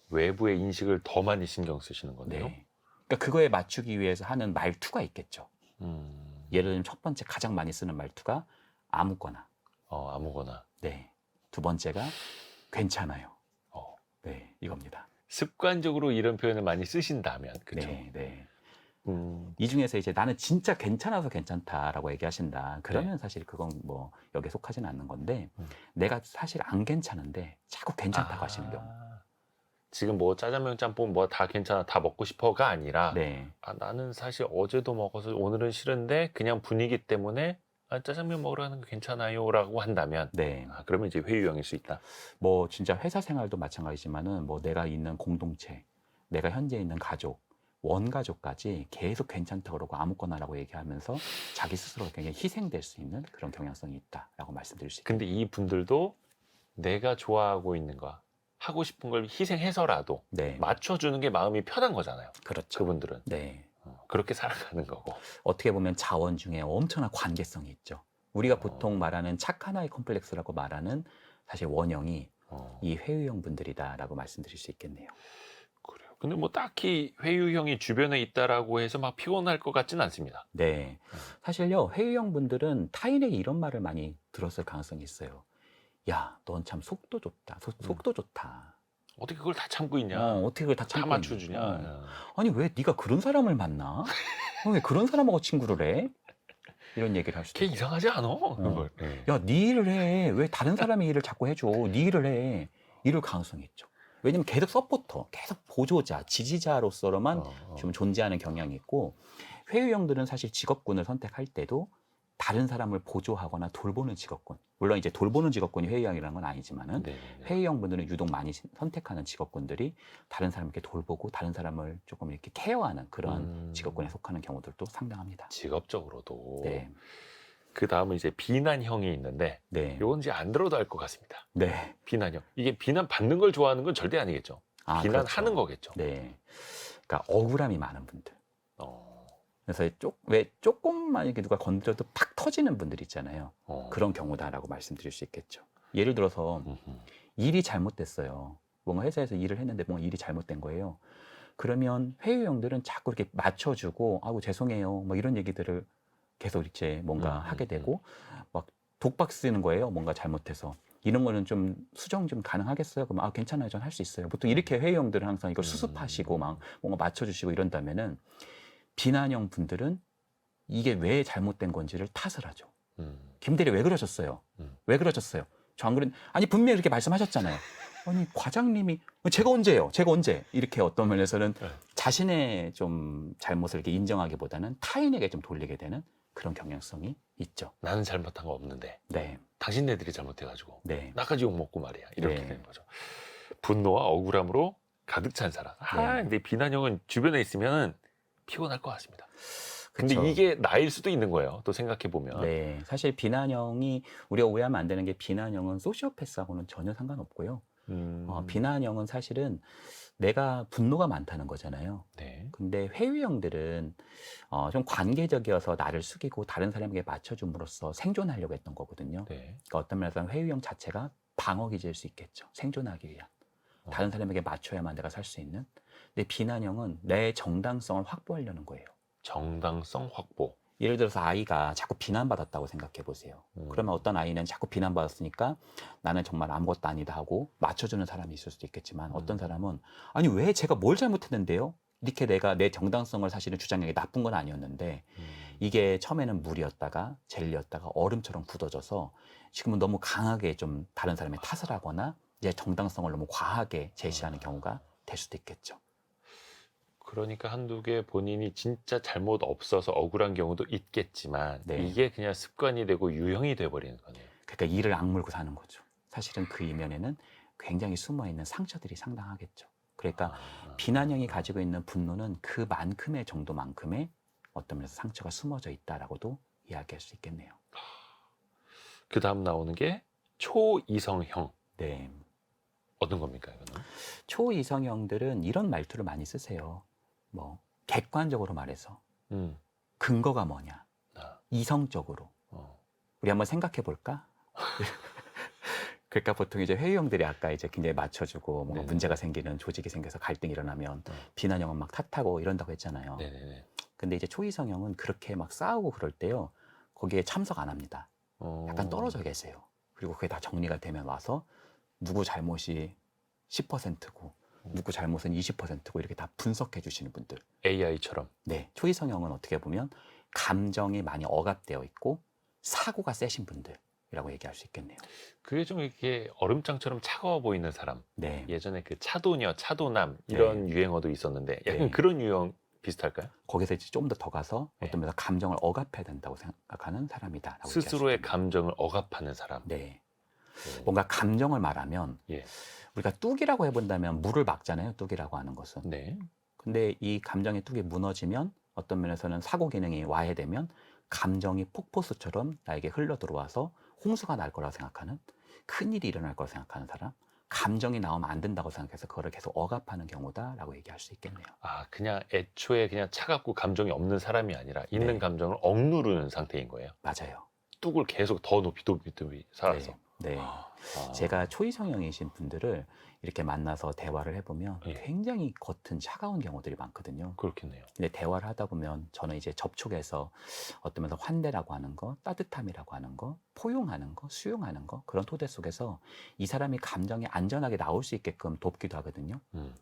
외부의 인식을 더 많이 신경 쓰시는 건데요. 네. 그러니까 그거에 맞추기 위해서 하는 말투가 있겠죠. 예를 들면 첫 번째 가장 많이 쓰는 말투가 아무거나. 아무거나. 네. 두 번째가 괜찮아요. 어. 네, 이겁니다. 습관적으로 이런 표현을 많이 쓰신다면, 그렇죠? 네, 네. 음, 이 중에서 이제 나는 진짜 괜찮아서 괜찮다라고 얘기하신다. 그러면 사실 그건 뭐 여기에 속하지는 않는 건데 내가 사실 안 괜찮은데 자꾸 괜찮다고 하시는 경우. 지금 뭐 짜장면 짬뽕 뭐 다 괜찮아 다 먹고 싶어가 아니라 네, 나는 사실 어제도 먹어서 오늘은 싫은데 그냥 분위기 때문에 짜장면 먹으러 가는 거 괜찮아요라고 한다면 네. 그러면 이제 회유형일 수 있다. 뭐 진짜 회사 생활도 마찬가지지만은 뭐 내가 있는 공동체, 내가 현재 있는 가족, 원가족까지 계속 괜찮다 그러고 아무거나라고 얘기하면서 자기 스스로 굉장히 희생될 수 있는 그런 경향성이 있다라고 말씀드릴 수 있습니다. 근데 이 분들도 내가 좋아하고 있는 거 하고 싶은 걸 희생해서라도 네, 맞춰주는 게 마음이 편한 거잖아요. 그렇죠. 그분들은 네. 그렇게 살아가는 거고. 어떻게 보면 자원 중에 엄청난 관계성이 있죠. 우리가 어. 보통 말하는 착한 아이 컴플렉스라고 말하는 사실 원형이 이 회유형 분들이다라고 말씀드릴 수 있겠네요. 그래요. 근데 뭐 딱히 회유형이 주변에 있다라고 해서 막 피곤할 것 같지는 않습니다. 네. 사실요, 회유형 분들은 타인에게 이런 말을 많이 들었을 가능성이 있어요. 야, 넌 참 속도 좋다. 속도 좋다. 어떻게 그걸 다 참고 있냐? 어떻게 그걸 다 다 참고 맞춰주냐? 있냐? 아니, 왜 네가 그런 사람을 만나? 왜 그런 사람하고 친구를 해? 이런 얘기를 할 수도 걔 있고. 이상하지 않아? 그걸. 네. 야, 네 일을 해. 왜 다른 사람의 일을 자꾸 해줘? 네 일을 해. 이럴 가능성이 있죠. 왜냐면 계속 서포터, 계속 보조자, 지지자로서로만 좀 존재하는 경향이 있고, 회유형들은 사실 직업군을 선택할 때도 다른 사람을 보조하거나 돌보는 직업군. 물론 이제 돌보는 직업군이 회유형이라는 건 아니지만은 회유형 분들은 유독 많이 선택하는 직업군들이 다른 사람을 이렇게 돌보고 다른 사람을 조금 이렇게 케어하는 그런 직업군에 속하는 경우들도 상당합니다. 직업적으로도. 네. 그 다음은 이제 비난형이 있는데, 네. 이건 이제 안 들어도 알 것 같습니다. 네. 비난형. 이게 비난 받는 걸 좋아하는 건 절대 아니겠죠. 비난하는 그렇죠. 거겠죠. 네. 그러니까 억울함이 많은 분들. 어. 그래서 왜 조금만 이렇게 누가 건드려도 팍 터지는 분들 있잖아요. 어. 그런 경우다라고 말씀드릴 수 있겠죠. 예를 들어서 일이 잘못됐어요. 뭔가 회사에서 일을 했는데 뭔가 일이 잘못된 거예요. 그러면 회유형들은 자꾸 이렇게 맞춰주고, 아이고 죄송해요, 뭐 이런 얘기들을 계속 이렇게 뭔가 하게 되고, 막 독박 쓰는 거예요. 뭔가 잘못해서. 이런 거는 좀 수정 좀 가능하겠어요? 그럼 괜찮아요, 전 할 수 있어요. 보통 이렇게 회유형들은 항상 이걸 수습하시고 막 뭔가 맞춰주시고 이런다면은, 비난형 분들은 이게 왜 잘못된 건지를 탓을 하죠. 김대리 왜 그러셨어요? 왜 그러셨어요? 저 안 그랬, 아니 분명히 이렇게 말씀하셨잖아요. 아니 과장님이 제가 언제예요? 제가 언제? 이렇게 어떤 면에서는 자신의 좀 잘못을 이렇게 인정하기보다는 타인에게 좀 돌리게 되는 그런 경향성이 있죠. 나는 잘못한 거 없는데. 네. 당신네들이 잘못해가지고. 네. 나까지 욕먹고 말이야. 이렇게 네. 되는 거죠. 분노와 억울함으로 가득 찬 사람. 근데 비난형은 주변에 있으면 피곤할 것 같습니다. 근데 그쵸. 이게 나일 수도 있는 거예요. 또 생각해보면. 네. 사실 비난형이, 우리가 오해하면 안 되는 게 비난형은 소시오패스하고는 전혀 상관없고요. 비난형은 사실은 내가 분노가 많다는 거잖아요. 네. 근데 회유형들은 좀 관계적이어서 나를 숙이고 다른 사람에게 맞춰줌으로써 생존하려고 했던 거거든요. 네. 그러니까 어떤 면에서는 회유형 자체가 방어기제일 수 있겠죠. 생존하기 위한. 다른 사람에게 맞춰야만 내가 살 수 있는. 근데 비난형은 내 정당성을 확보하려는 거예요. 정당성 확보. 예를 들어서 아이가 자꾸 비난받았다고 생각해 보세요. 그러면 어떤 아이는 자꾸 비난받았으니까 나는 정말 아무것도 아니다 하고 맞춰주는 사람이 있을 수도 있겠지만 어떤 사람은 아니 왜 제가 뭘 잘못했는데요? 이렇게 내가 내 정당성을 사실은 주장하는 게 나쁜 건 아니었는데 이게 처음에는 물이었다가 젤리였다가 얼음처럼 굳어져서 지금은 너무 강하게 좀 다른 사람의 탓을 하거나 이제 정당성을 너무 과하게 제시하는 경우가 될 수도 있겠죠. 그러니까 한두 개 본인이 진짜 잘못 없어서 억울한 경우도 있겠지만 네. 이게 그냥 습관이 되고 유형이 돼버리는 거네요. 그러니까 이를 악물고 사는 거죠. 사실은 그 이면에는 굉장히 숨어있는 상처들이 상당하겠죠. 그러니까 비난형이 가지고 있는 분노는 그만큼의 정도만큼의 어떤 면에서 상처가 숨어져 있다라고도 이야기할 수 있겠네요. 그 다음 나오는 게 초이성형. 네. 어떤 겁니까 이거는? 초이성형들은 이런 말투를 많이 쓰세요. 뭐 객관적으로 말해서 음. 근거가 뭐냐, 아, 이성적으로 어. 우리 한번 생각해 볼까? 그러니까 보통 이제 회의형들이 아까 이제 굉장히 맞춰주고 뭔가 네네. 문제가 생기는 조직이 생겨서 갈등이 일어나면 비난형은 막 탓하고 이런다고 했잖아요. 네네네. 근데 이제 초이성형은 그렇게 막 싸우고 그럴 때요, 거기에 참석 안 합니다. 약간 떨어져 계세요. 그리고 그게 다 정리가 되면 와서 누구 잘못이 10%고 누구 잘못은 20%고 이렇게 다 분석해 주시는 분들. AI처럼. 네, 초이성형은 어떻게 보면 감정이 많이 억압되어 있고 사고가 세신 분들이라고 얘기할 수 있겠네요. 그게 좀 이렇게 얼음장처럼 차가워 보이는 사람. 네, 예전에 그 차도녀, 차도남 이런 유행어도 있었는데 약간 네. 그런 유형 비슷할까요? 거기서 이제 좀 더 가서 네. 어떤 면에서 감정을 억압해야 된다고 생각하는 사람이다라고 스스로의 얘기할 수 있겠네요. 감정을 억압하는 사람. 네, 오. 뭔가 감정을 말하면 예. 우리가 뚝이라고 해본다면 물을 막잖아요. 뚝이라고 하는 것은. 네. 근데 이 감정의 뚝이 무너지면 어떤 면에서는 사고 기능이 와해되면 감정이 폭포수처럼 나에게 흘러 들어와서 홍수가 날 거라고 생각하는, 큰일이 일어날 거라고 생각하는 사람, 감정이 나오면 안 된다고 생각해서 그거를 계속 억압하는 경우다라고 얘기할 수 있겠네요. 아, 그냥 애초에 그냥 차갑고 감정이 없는 사람이 아니라 있는 네. 감정을 억누르는 상태인 거예요. 맞아요. 뚝을 계속 더 높이 살아서. 네. 네. 아. 제가 초이성형이신 분들을 이렇게 만나서 대화를 해보면 예. 굉장히 겉은 차가운 경우들이 많거든요. 그렇겠네요. 근데 대화를 하다 보면 저는 이제 접촉해서 어떤 면에서 환대라고 하는 거, 따뜻함이라고 하는 거, 포용하는 거, 수용하는 거, 그런 토대 속에서 이 사람이 감정이 안전하게 나올 수 있게끔 돕기도 하거든요.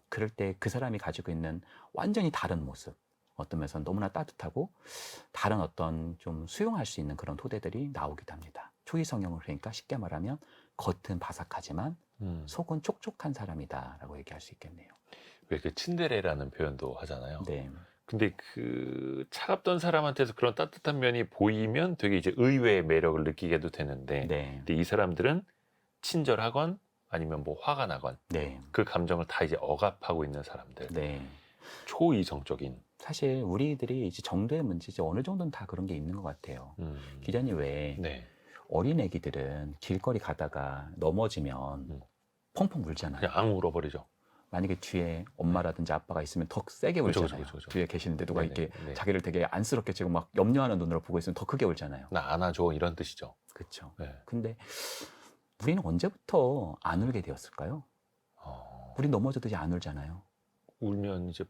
그럴 때 그 사람이 가지고 있는 완전히 다른 모습, 어떤 면에서 너무나 따뜻하고 다른 어떤 좀 수용할 수 있는 그런 토대들이 나오기도 합니다. 초이성형을 그러니까 쉽게 말하면 겉은 바삭하지만 속은 촉촉한 사람이다라고 얘기할 수 있겠네요. 왜 그 츤데레라는 표현도 하잖아요. 네, 근데 그 차갑던 사람한테서 그런 따뜻한 면이 보이면 되게 이제 의외의 매력을 느끼게도 되는데, 네, 근데 이 사람들은 친절하건 아니면 뭐 화가 나건 네, 그 감정을 다 이제 억압하고 있는 사람들. 네. 초이성적인. 사실 우리들이 이제 정도의 문제지 어느 정도는 다 그런 게 있는 것 같아요. 기자님 왜 네. 어린 애기들은 길거리 가다가 넘어지면 펑펑 울잖아요. 그냥 앙 울어버리죠. 만약에 뒤에 엄마라든지 아빠가 있으면 더 세게 울잖아요. 그죠. 뒤에 계시는데 누가 네네, 이렇게 네. 자기를 되게 안쓰럽게 지금 막 염려하는 눈으로 보고 있으면 더 크게 울잖아요. 나 안아줘 이런 뜻이죠. 그렇죠. 네. 근데 우리는 언제부터 안 울게 되었을까요? 우리 넘어져도 이제 안 울잖아요. 울면 이제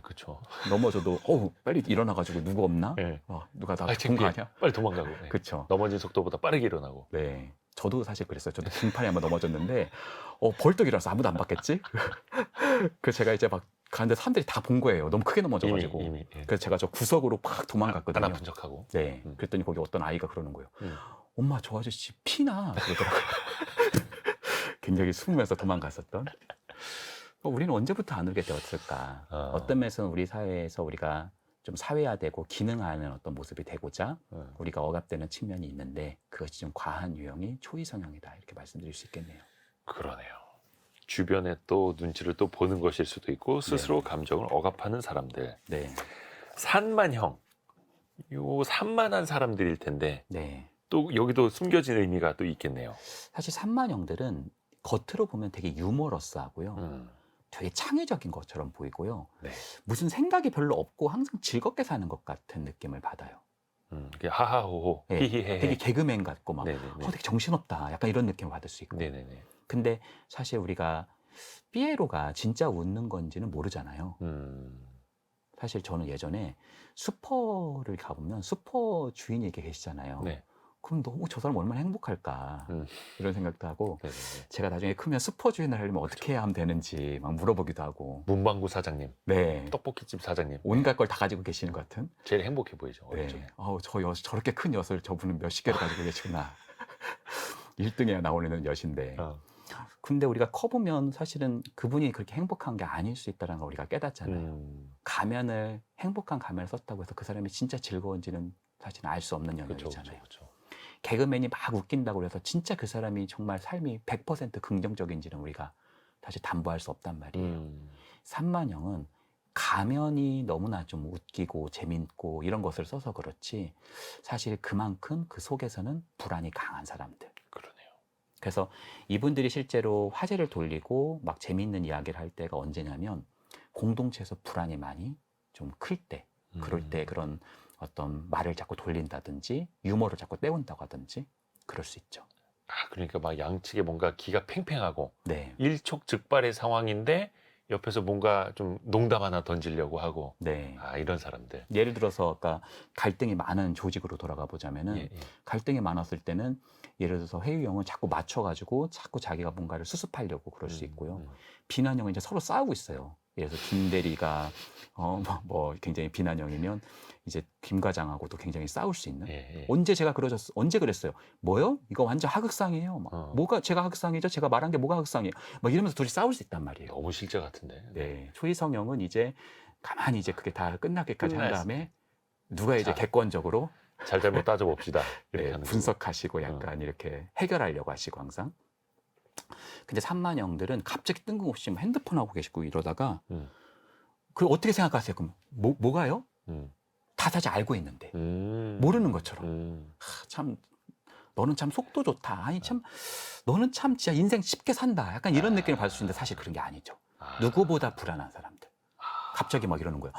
그렇죠. 넘어져도 빨리 일어나가지고 누구 없나? 네. 누가 나 아, 본 거 창피해. 아니야? 빨리 도망가고. 네. 그렇죠. 넘어진 속도보다 빠르게 일어나고. 네. 저도 사실 그랬어요. 저도 등판에 한번 넘어졌는데 벌떡 일어나서 아무도 안 봤겠지? 그 제가 이제 막 가는데 사람들이 다 본 거예요. 너무 크게 넘어져가지고. 이미. 그래서 제가 저 구석으로 팍 안 도망갔거든요. 아픈 척하고. 네. 그랬더니 거기 어떤 아이가 그러는 거예요. 음. 엄마 저 아저씨 피나 그러더라고요. 굉장히 숨으면서 도망갔었던. 우리는 언제부터 안 울게 되었을까? 어떤 면에서는 우리 사회에서 우리가 좀 사회화되고 기능하는 어떤 모습이 되고자 우리가 억압되는 측면이 있는데 그것이 좀 과한 유형이 초이성형이다 이렇게 말씀드릴 수 있겠네요. 그러네요. 주변에 또 눈치를 또 보는 것일 수도 있고 스스로 감정을 억압하는 사람들. 네. 산만형. 요 산만한 사람들일 텐데 네. 또 여기도 숨겨진 의미가 또 있겠네요. 사실 산만형들은 겉으로 보면 되게 유머러스하고요. 되게 창의적인 것처럼 보이고요. 네. 무슨 생각이 별로 없고 항상 즐겁게 사는 것 같은 느낌을 받아요. 그게 하하호호, 네, 히히헤헤. 되게 개그맨 같고 막 네네네. 되게 정신없다. 약간 이런 느낌을 받을 수 있고. 네네네. 근데 사실 우리가 삐에로가 진짜 웃는 건지는 모르잖아요. 사실 저는 예전에 슈퍼를 가보면 슈퍼 주인이 이렇게 계시잖아요. 네. 그럼 너무 저 사람 얼마나 행복할까 이런 생각도 하고 네네네. 제가 나중에 크면 슈퍼 주인을 하려면 어떻게 해야 하면 되는지 막 물어보기도 하고 문방구 사장님, 네 떡볶이집 사장님. 온갖 걸 다 가지고 계시는 것 같은 제일 행복해 보이죠. 어릴 네. 적에. 저렇게 큰 엿을 저분은 몇십 개를 가지고 계시구나 1등에 나오는 엿인데 어. 근데 우리가 커보면 사실은 그분이 그렇게 행복한 게 아닐 수 있다는 걸 우리가 깨닫잖아요. 행복한 가면을 썼다고 해서 그 사람이 진짜 즐거운지는 사실 알 수 없는 그렇죠, 영역이잖아요. 그렇죠. 개그맨이 막 웃긴다고 해서 진짜 그 사람이 정말 삶이 100% 긍정적인지는 우리가 사실 담보할 수 없단 말이에요. 산만형은 가면이 너무나 좀 웃기고 재밌고 이런 것을 써서 그렇지 사실 그만큼 그 속에서는 불안이 강한 사람들. 그러네요. 그래서 이분들이 실제로 화제를 돌리고 막 재미있는 이야기를 할 때가 언제냐면 공동체에서 불안이 많이 좀 클 때, 그럴 때 그런 어떤 말을 자꾸 돌린다든지 유머를 자꾸 때운다고 하든지 그럴 수 있죠. 아, 그러니까 막 양측에 뭔가 기가 팽팽하고 네. 일촉즉발의 상황인데 옆에서 뭔가 좀 농담 하나 던지려고 하고 네. 아, 이런 사람들. 예를 들어서 아까 갈등이 많은 조직으로 돌아가 보자면은 예, 예. 갈등이 많았을 때는 예를 들어서 회의형은 자꾸 맞춰가지고 자꾸 자기가 뭔가를 수습하려고 그럴 수 있고요. 비난형은 이제 서로 싸우고 있어요. 예를 들어서 김 대리가 뭐 굉장히 비난형이면 이제 김 과장하고도 굉장히 싸울 수 있는. 예, 예. 언제 그랬어요? 뭐요? 이거 완전 하극상이에요. 막 뭐가 제가 하극상이죠? 제가 말한 게 뭐가 하극상이에요? 막 이러면서 둘이 싸울 수 있단 말이에요. 너무 실제 같은데. 네, 초이성형은 이제 가만히 이제 그게 다 끝나기까지 한 끝났을 다음에 누가 이제 자, 객관적으로 잘잘못 따져봅시다. 이렇게 네, 하는 분석하시고 약간 이렇게 해결하려고 하시고 항상. 근데 산만형들은 갑자기 뜬금없이 뭐 핸드폰 하고 계시고 이러다가 그 어떻게 생각하세요? 그럼 뭐가요? 다 사실 알고 있는데 모르는 것처럼. 참 너는 참 속도 좋다. 아니 참 너는 참 진짜 인생 쉽게 산다. 약간 이런 느낌을 받을 수 있는데 사실 그런 게 아니죠. 누구보다 불안한 사람들. 갑자기 막 이러는 거예요.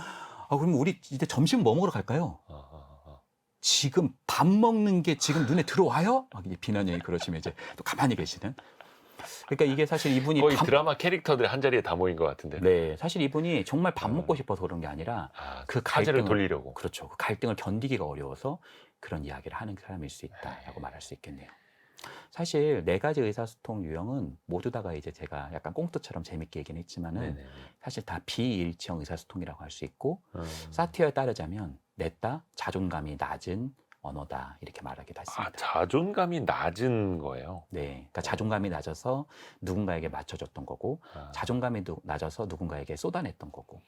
그럼 우리 이제 점심 뭐 먹으러 갈까요? 지금 밥 먹는 게 지금 눈에 들어와요? 막 이제 비난형이 그러시면 이제 또 가만히 계시는. 그러니까 이게 사실 이분이 거의 드라마 캐릭터들이 한 자리에 다 모인 것 같은데. 네, 사실 이분이 정말 밥 먹고 싶어서 그런 게 아니라 그 화제를 갈등을 돌리려고. 그렇죠. 그 갈등을 견디기가 어려워서 그런 이야기를 하는 사람일 수 있다라고 말할 수 있겠네요. 사실 4가지 의사소통 유형은 모두 다가 이제 제가 약간 꽁트처럼 재밌게 얘기는 했지만은 네네네. 사실 다 비일치형 의사소통이라고 할 수 있고 사티어에 따르자면 냈다 자존감이 낮은 언어다 이렇게 말하기도 했습니다. 자존감이 낮은 거예요. 네, 그러니까 자존감이 낮아서 누군가에게 맞춰줬던 거고 자존감이 낮아서 누군가에게 쏟아냈던 거고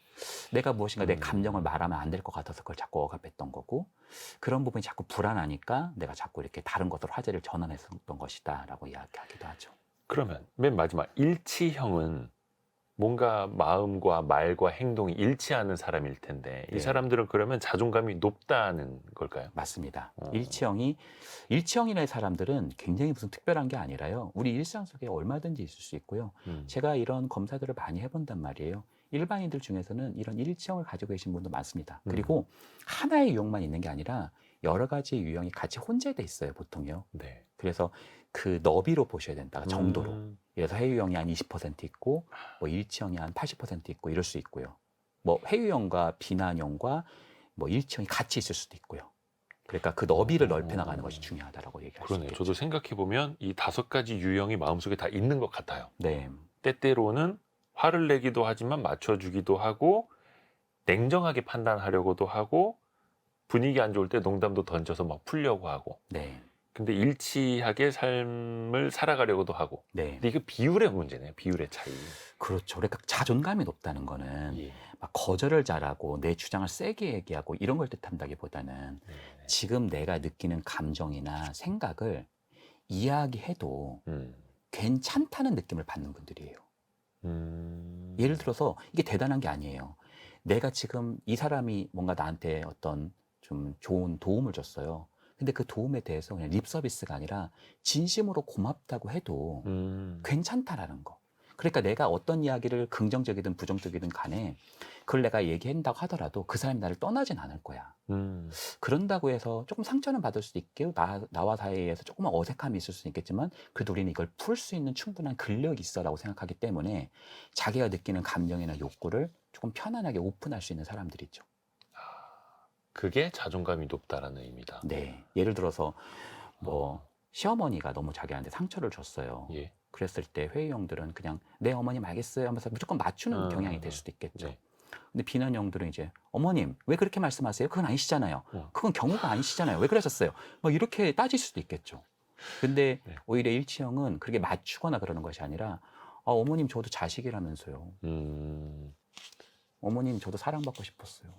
내가 무엇인가 내 감정을 말하면 안 될 것 같아서 그걸 자꾸 억압했던 거고 그런 부분이 자꾸 불안하니까 내가 자꾸 이렇게 다른 것으로 화제를 전환했었던 것이다 라고 이야기하기도 하죠. 그러면 맨 마지막 일치형은 뭔가 마음과 말과 행동이 일치하는 사람일 텐데 이 네. 사람들은 그러면 자존감이 높다는 걸까요? 맞습니다. 일치형이라는 사람들은 굉장히 무슨 특별한 게 아니라요. 우리 일상 속에 얼마든지 있을 수 있고요. 제가 이런 검사들을 많이 해본단 말이에요. 일반인들 중에서는 이런 일치형을 가지고 계신 분도 많습니다. 그리고 하나의 유형만 있는 게 아니라 여러 가지 유형이 같이 혼재돼 있어요, 보통요. 네. 그래서 그 너비로 보셔야 된다, 정도로. 그래서 해유형이 한 20% 있고, 뭐 일치형이 한 80% 있고 이럴 수 있고요. 뭐 해유형과 비난형과 뭐 일치형이 같이 있을 수도 있고요. 그러니까 그 너비를 넓혀 나가는 것이 중요하다라고 얘기할 수 그러네요. 있겠죠. 저도 생각해 보면 이 5가지 유형이 마음속에 다 있는 것 같아요. 네, 때때로는 화를 내기도 하지만 맞춰주기도 하고 냉정하게 판단하려고도 하고 분위기 안 좋을 때 농담도 던져서 막 풀려고 하고 네, 근데 일치하게 삶을 살아가려고도 하고 네. 근데 이게 비율의 문제네요. 비율의 차이. 그렇죠. 그러니까 자존감이 높다는 거는 예. 막 거절을 잘하고 내 주장을 세게 얘기하고 이런 걸 뜻한다기보다는 네. 지금 내가 느끼는 감정이나 생각을 이야기해도 괜찮다는 느낌을 받는 분들이에요. 예를 들어서 이게 대단한 게 아니에요. 내가 지금 이 사람이 뭔가 나한테 어떤 좀 좋은 도움을 줬어요. 근데 그 도움에 대해서 그냥 립 서비스가 아니라 진심으로 고맙다고 해도 괜찮다라는 거. 그러니까 내가 어떤 이야기를 긍정적이든 부정적이든 간에 그걸 내가 얘기한다고 하더라도 그 사람이 나를 떠나진 않을 거야. 그런다고 해서 조금 상처는 받을 수도 있고 나와 사이에서 조금만 어색함이 있을 수는 있겠지만 그래도 우리는 이걸 풀 수 있는 충분한 근력이 있어라고 생각하기 때문에 자기가 느끼는 감정이나 욕구를 조금 편안하게 오픈할 수 있는 사람들이죠. 그게 자존감이 높다라는 의미다. 네. 예를 들어서 뭐 시어머니가 너무 자기한테 상처를 줬어요. 예. 그랬을 때 회의형들은 그냥 네 어머님 알겠어요 하면서 무조건 맞추는 경향이 될 수도 있겠죠. 네. 근데 비난형들은 이제 어머님 왜 그렇게 말씀하세요? 그건 아니시잖아요. 그건 경우가 아니시잖아요. 왜 그러셨어요? 막 이렇게 따질 수도 있겠죠. 근데 네. 오히려 일치형은 그렇게 맞추거나 그러는 것이 아니라 어머님 저도 자식이라면서요. 어머님 저도 사랑받고 싶었어요.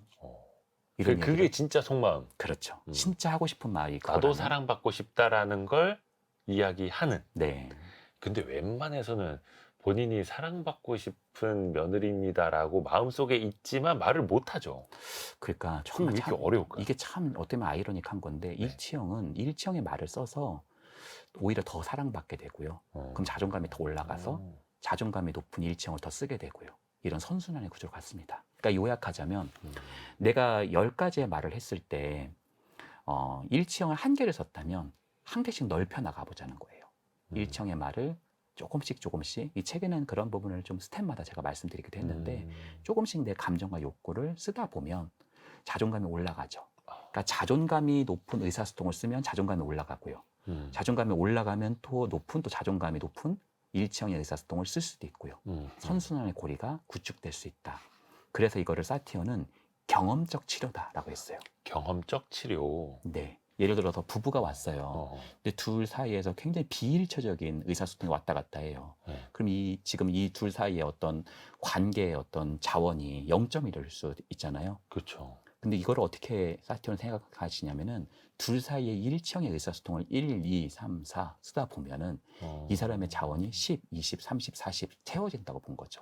이런 그게 얘기를. 진짜 속마음. 그렇죠. 진짜 하고 싶은 말이 나도 그거라면. 사랑받고 싶다라는 걸 이야기하는. 네. 근데 웬만해서는 본인이 사랑받고 싶은 며느리입니다라고 마음속에 있지만 말을 못하죠. 그러니까 그게 정말 왜 이렇게 참 어려울까요? 이게 참 어떻게 보면 아이러니한 건데 네. 일치형은 일치형의 말을 써서 오히려 더 사랑받게 되고요. 그럼 자존감이 더 올라가서 자존감이 높은 일치형을 더 쓰게 되고요. 이런 선순환의 구조를 갖습니다. 그러니까 요약하자면 내가 10가지의 말을 했을 때 일치형을 한 개를 썼다면 한 개씩 넓혀 나가보자는 거예요. 일치형의 말을 조금씩 이 책에는 그런 부분을 좀 스텝마다 제가 말씀드리기도 했는데 조금씩 내 감정과 욕구를 쓰다 보면 자존감이 올라가죠. 그러니까 자존감이 높은 의사소통을 쓰면 자존감이 올라가고요. 자존감이 올라가면 또 자존감이 높은 일치형의 의사소통을 쓸 수도 있고요. 선순환의 고리가 구축될 수 있다. 그래서 이거를 사티어는 경험적 치료다라고 했어요. 경험적 치료. 네. 예를 들어서 부부가 왔어요. 근데 둘 사이에서 굉장히 비일처적인 의사소통이 왔다 갔다 해요. 그럼 지금 이 둘 사이의 어떤 관계의 어떤 자원이 0점일 수 있잖아요. 그렇죠. 근데 이걸 어떻게 사티어는 생각하시냐면은 둘 사이의 일치형의 의사소통을 1, 2, 3, 4 쓰다 보면은 이 사람의 자원이 10, 20, 30, 40 채워진다고 본 거죠.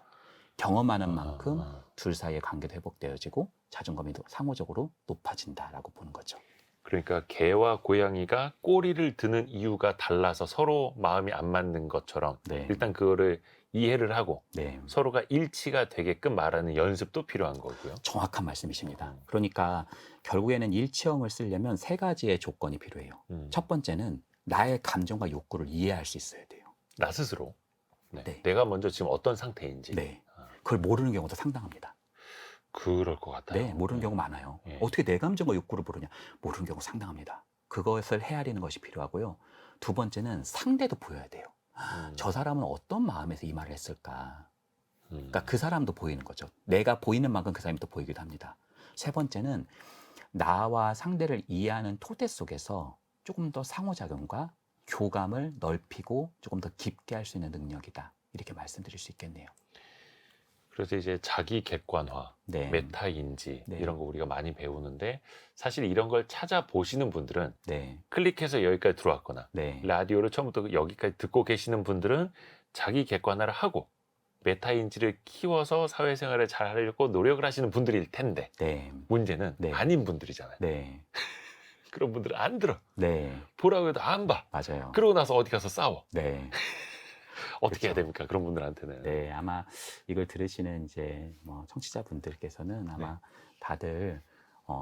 경험하는 만큼 둘 사이의 관계도 회복되어지고 자존감이 상호적으로 높아진다라고 보는 거죠. 그러니까 개와 고양이가 꼬리를 드는 이유가 달라서 서로 마음이 안 맞는 것처럼 네. 일단 그거를 이해를 하고 네. 서로가 일치가 되게끔 말하는 연습도 필요한 거고요. 정확한 말씀이십니다. 그러니까 결국에는 일치형을 쓰려면 3가지의 조건이 필요해요. 첫 번째는 나의 감정과 욕구를 이해할 수 있어야 돼요. 나 스스로. 네. 네. 내가 먼저 지금 어떤 상태인지. 네. 그걸 모르는 경우도 상당합니다. 그럴 것 같아요. 네, 모르는 경우 많아요. 예. 어떻게 내 감정과 욕구를 모르냐? 모르는 경우 상당합니다. 그것을 헤아리는 것이 필요하고요. 두 번째는 상대도 보여야 돼요. 저 사람은 어떤 마음에서 이 말을 했을까? 그러니까 그 사람도 보이는 거죠. 내가 보이는 만큼 그 사람이 또 보이기도 합니다. 세 번째는 나와 상대를 이해하는 토대 속에서 조금 더 상호작용과 교감을 넓히고 조금 더 깊게 할 수 있는 능력이다. 이렇게 말씀드릴 수 있겠네요. 그래서 이제 자기 객관화, 네. 메타인지 네. 이런 거 우리가 많이 배우는데 사실 이런 걸 찾아보시는 분들은 네. 클릭해서 여기까지 들어왔거나 네. 라디오를 처음부터 여기까지 듣고 계시는 분들은 자기 객관화를 하고 메타인지를 키워서 사회생활을 잘 하려고 노력을 하시는 분들일 텐데 네. 문제는 네. 아닌 분들이잖아요. 네. 그런 분들은 안 들어. 네. 보라고 해도 안 봐. 맞아요. 그러고 나서 어디 가서 싸워. 네. 어떻게 해야 그렇죠. 됩니까? 그런 분들한테는. 네, 아마 이걸 들으시는 이제 뭐 청취자분들께서는 아마 다들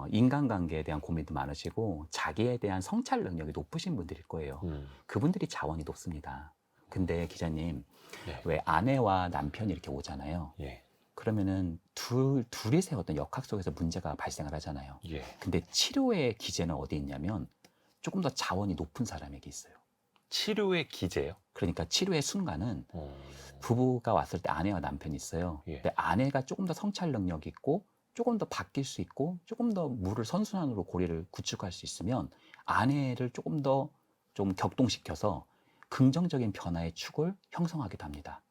인간관계에 대한 고민도 많으시고 자기에 대한 성찰 능력이 높으신 분들일 거예요. 그분들이 자원이 높습니다. 근데 기자님, 네. 왜 아내와 남편이 이렇게 오잖아요. 예. 그러면은 둘이서의 어떤 역학 속에서 문제가 발생을 하잖아요. 예. 근데 치료의 기제는 어디 있냐면 조금 더 자원이 높은 사람에게 있어요. 치료의 기제요? 그러니까 치료의 순간은 부부가 왔을 때 아내와 남편이 있어요. 예. 근데 아내가 조금 더 성찰 능력이 있고 조금 더 바뀔 수 있고 조금 더 물을 선순환으로 고리를 구축할 수 있으면 아내를 조금 더 좀 격동시켜서 긍정적인 변화의 축을 형성하기도 합니다.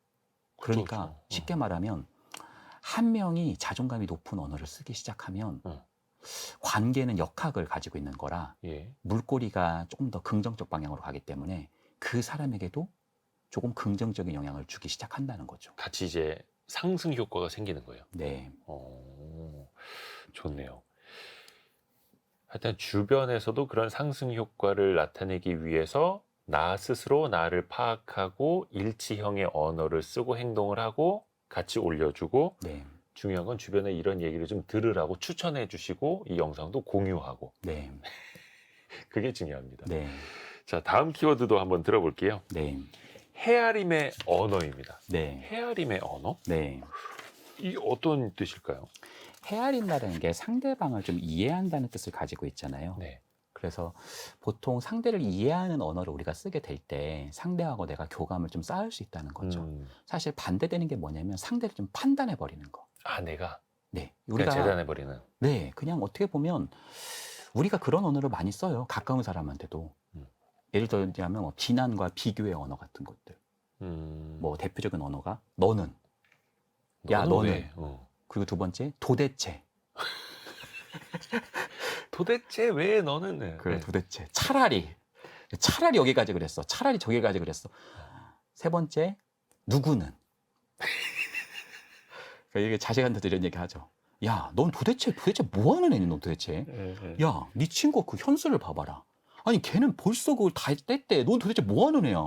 그러니까 그렇죠. 쉽게 말하면 한 명이 자존감이 높은 언어를 쓰기 시작하면 관계는 역학을 가지고 있는 거라 예. 물꼬리가 조금 더 긍정적 방향으로 가기 때문에 그 사람에게도 조금 긍정적인 영향을 주기 시작한다는 거죠. 같이 이제 상승 효과가 생기는 거예요. 네. 좋네요. 하여튼 주변에서도 그런 상승 효과를 나타내기 위해서 나 스스로 나를 파악하고 일치형의 언어를 쓰고 행동을 하고 같이 올려주고 네. 중요한 건 주변에 이런 얘기를 좀 들으라고 추천해 주시고 이 영상도 공유하고 네. 그게 중요합니다. 네. 자, 다음 키워드도 한번 들어볼게요. 네. 헤아림의 언어입니다. 네. 헤아림의 언어? 네. 이 어떤 뜻일까요? 헤아린다는 게 상대방을 좀 이해한다는 뜻을 가지고 있잖아요. 네. 그래서 보통 상대를 이해하는 언어를 우리가 쓰게 될 때 상대하고 내가 교감을 좀 쌓을 수 있다는 거죠. 사실 반대되는 게 뭐냐면 상대를 좀 판단해 버리는 거. 아, 내가 네. 그냥 재단해 버리는. 네, 그냥 어떻게 보면 우리가 그런 언어를 많이 써요. 가까운 사람한테도. 예를 들자면 뭐 비난과 비교의 언어 같은 것들. 뭐 대표적인 언어가 너는. 야, 너는. 왜? 그리고 두 번째 도대체. 도대체 왜 너는? 네. 그래, 도대체. 차라리 여기까지 그랬어. 차라리 저기까지 그랬어. 세 번째, 누구는. 그러니까 이게 자식한테도 이런 얘기 하죠. 야, 넌 도대체 뭐 하는 애니, 너 도대체? 야, 네 친구 그 현수를 봐봐라. 아니, 걔는 벌써 그걸 다 뗐대. 넌 도대체 뭐 하는 애야?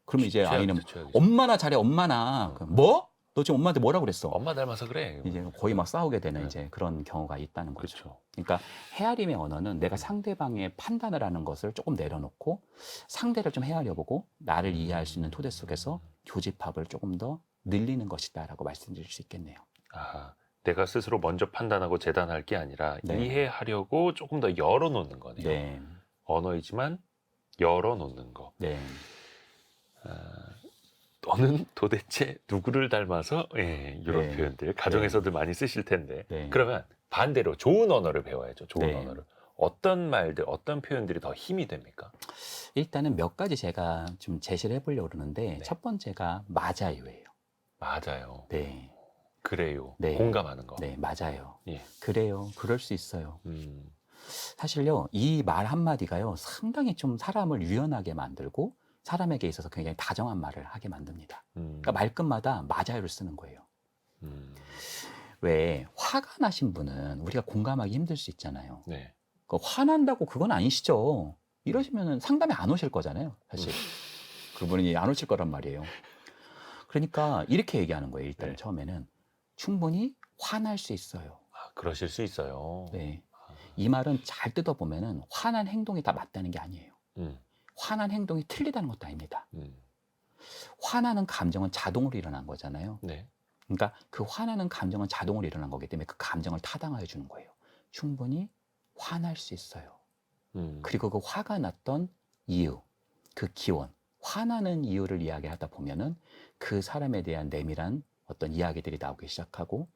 그러면 이제 아이는 엄마나 잘해, 엄마나. 뭐? 너 지금 엄마한테 뭐라 그랬어? 엄마 닮아서 그래. 이제 거의 막 싸우게 되는 이제 그런 경우가 있다는 거죠. 그렇죠. 그러니까 헤아림의 언어는 내가 상대방의 판단을 하는 것을 조금 내려놓고 상대를 좀 헤아려보고 나를 이해할 수 있는 토대 속에서 교집합을 조금 더 늘리는 것이다라고 말씀드릴 수 있겠네요. 아, 내가 스스로 먼저 판단하고 재단할 게 아니라 네. 이해하려고 조금 더 열어놓는 거네요. 네, 언어이지만 열어놓는 거. 네, 너는 도대체 누구를 닮아서? 예, 이런 네. 표현들 가정에서들 많이 쓰실 텐데. 네. 그러면 반대로 좋은 언어를 배워야죠. 좋은 네. 언어를. 어떤 말들, 어떤 표현들이 더 힘이 됩니까? 일단은 몇 가지 제가 좀 제시를 해보려고 그러는데 네. 첫 번째가 맞아요예요. 맞아요. 네, 그래요. 네. 공감하는 거. 네, 맞아요. 예. 그래요. 그럴 수 있어요. 음, 사실요, 이 말 한마디가요, 상당히 좀 사람을 유연하게 만들고 사람에게 있어서 굉장히 다정한 말을 하게 만듭니다. 그러니까 말끝마다 맞아요를 쓰는 거예요. 왜 화가 나신 분은 우리가 공감하기 힘들 수 있잖아요. 네. 화난다고 그건 아니시죠. 이러시면 상담에 안 오실 거잖아요. 사실 그분이 안 오실 거란 말이에요. 그러니까 이렇게 얘기하는 거예요. 일단 네. 처음에는 충분히 화날 수 있어요. 아, 그러실 수 있어요. 네. 이 말은 잘 뜯어보면은 화난 행동이 다 맞다는 게 아니에요. 화난 행동이 틀리다는 것도 아닙니다. 화나는 감정은 자동으로 일어난 거잖아요. 네. 그러니까 그 화나는 감정은 자동으로 일어난 거기 때문에 그 감정을 타당하여 주는 거예요. 충분히 화날 수 있어요. 그리고 그 화가 났던 이유, 그 기원, 화나는 이유를 이야기하다 보면은 그 사람에 대한 내밀한 어떤 이야기들이 나오기 시작하고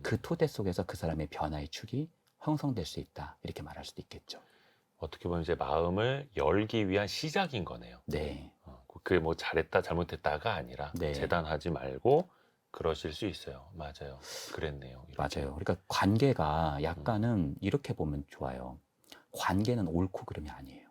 그 토대 속에서 그 사람의 변화의 축이 형성될 수 있다. 이렇게 말할 수도 있겠죠. 어떻게 보면 이제 마음을 열기 위한 시작인 거네요. 네. 그게 뭐 잘했다 잘못했다가 아니라 네. 재단하지 말고 그러실 수 있어요. 맞아요. 그랬네요. 이렇게. 맞아요. 그러니까 관계가 약간은 이렇게 보면 좋아요. 관계는 옳고 그름이 아니에요.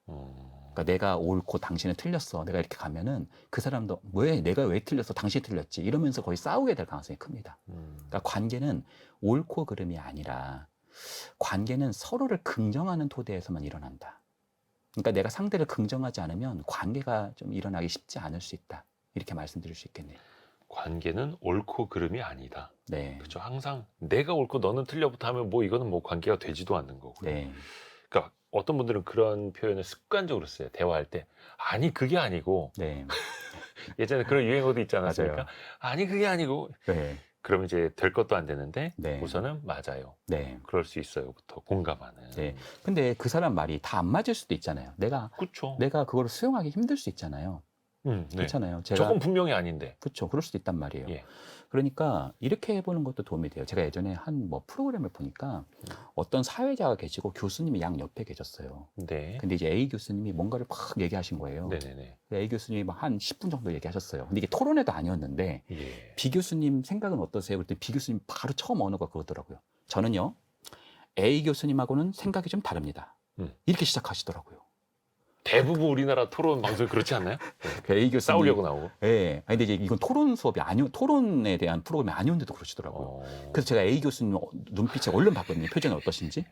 그러니까 내가 옳고 당신은 틀렸어. 내가 이렇게 가면은 그 사람도 내가 왜 틀렸어? 당신이 틀렸지. 이러면서 거의 싸우게 될 가능성이 큽니다. 그러니까 관계는 옳고 그름이 아니라 관계는 서로를 긍정하는 토대에서만 일어난다. 그러니까 내가 상대를 긍정하지 않으면 관계가 좀 일어나기 쉽지 않을 수 있다. 이렇게 말씀드릴 수 있겠네요. 관계는 옳고 그름이 아니다. 네. 그렇죠. 항상 내가 옳고 너는 틀려부터 하면 뭐 이거는 뭐 관계가 되지도 않는 거고요. 네. 그러니까 어떤 분들은 그런 표현을 습관적으로 써요. 대화할 때. 아니 그게 아니고. 네. 예전에 그런 유행어도 있지 않았습니까? 맞아요. 아니 그게 아니고. 네. 그러면 이제 될 것도 안 되는데 네. 우선은 맞아요. 네. 그럴 수 있어요부터 공감하는. 네. 근데 그 사람 말이 다 안 맞을 수도 있잖아요. 내가 그렇죠. 그걸 수용하기 힘들 수 있잖아요. 네. 그렇잖아요. 저건 분명히 아닌데. 그렇죠. 그럴 수도 있단 말이에요. 예. 그러니까 이렇게 해보는 것도 도움이 돼요. 제가 예전에 한 뭐 프로그램을 보니까 어떤 사회자가 계시고 교수님이 양 옆에 계셨어요. 네. 근데 이제 A 교수님이 뭔가를 막 얘기하신 거예요. 네네네. A 교수님이 막 한 10분 정도 얘기하셨어요. 근데 이게 토론회도 아니었는데 예. B 교수님 생각은 어떠세요? 그랬더니 B 교수님 바로 처음 언어가 그거더라고요. 저는요, A 교수님하고는 생각이 좀 다릅니다. 이렇게 시작하시더라고요. 대부분 우리나라 토론 방송 그렇지 않나요? 그 A 교수님 싸우려고 나오고. 예. 아니, 근데 이제 이건 토론 수업이 토론에 대한 프로그램이 아니었는데도 그러시더라고요. 그래서 제가 A 교수님 눈빛에 얼른 봤거든요. 표정이 어떠신지.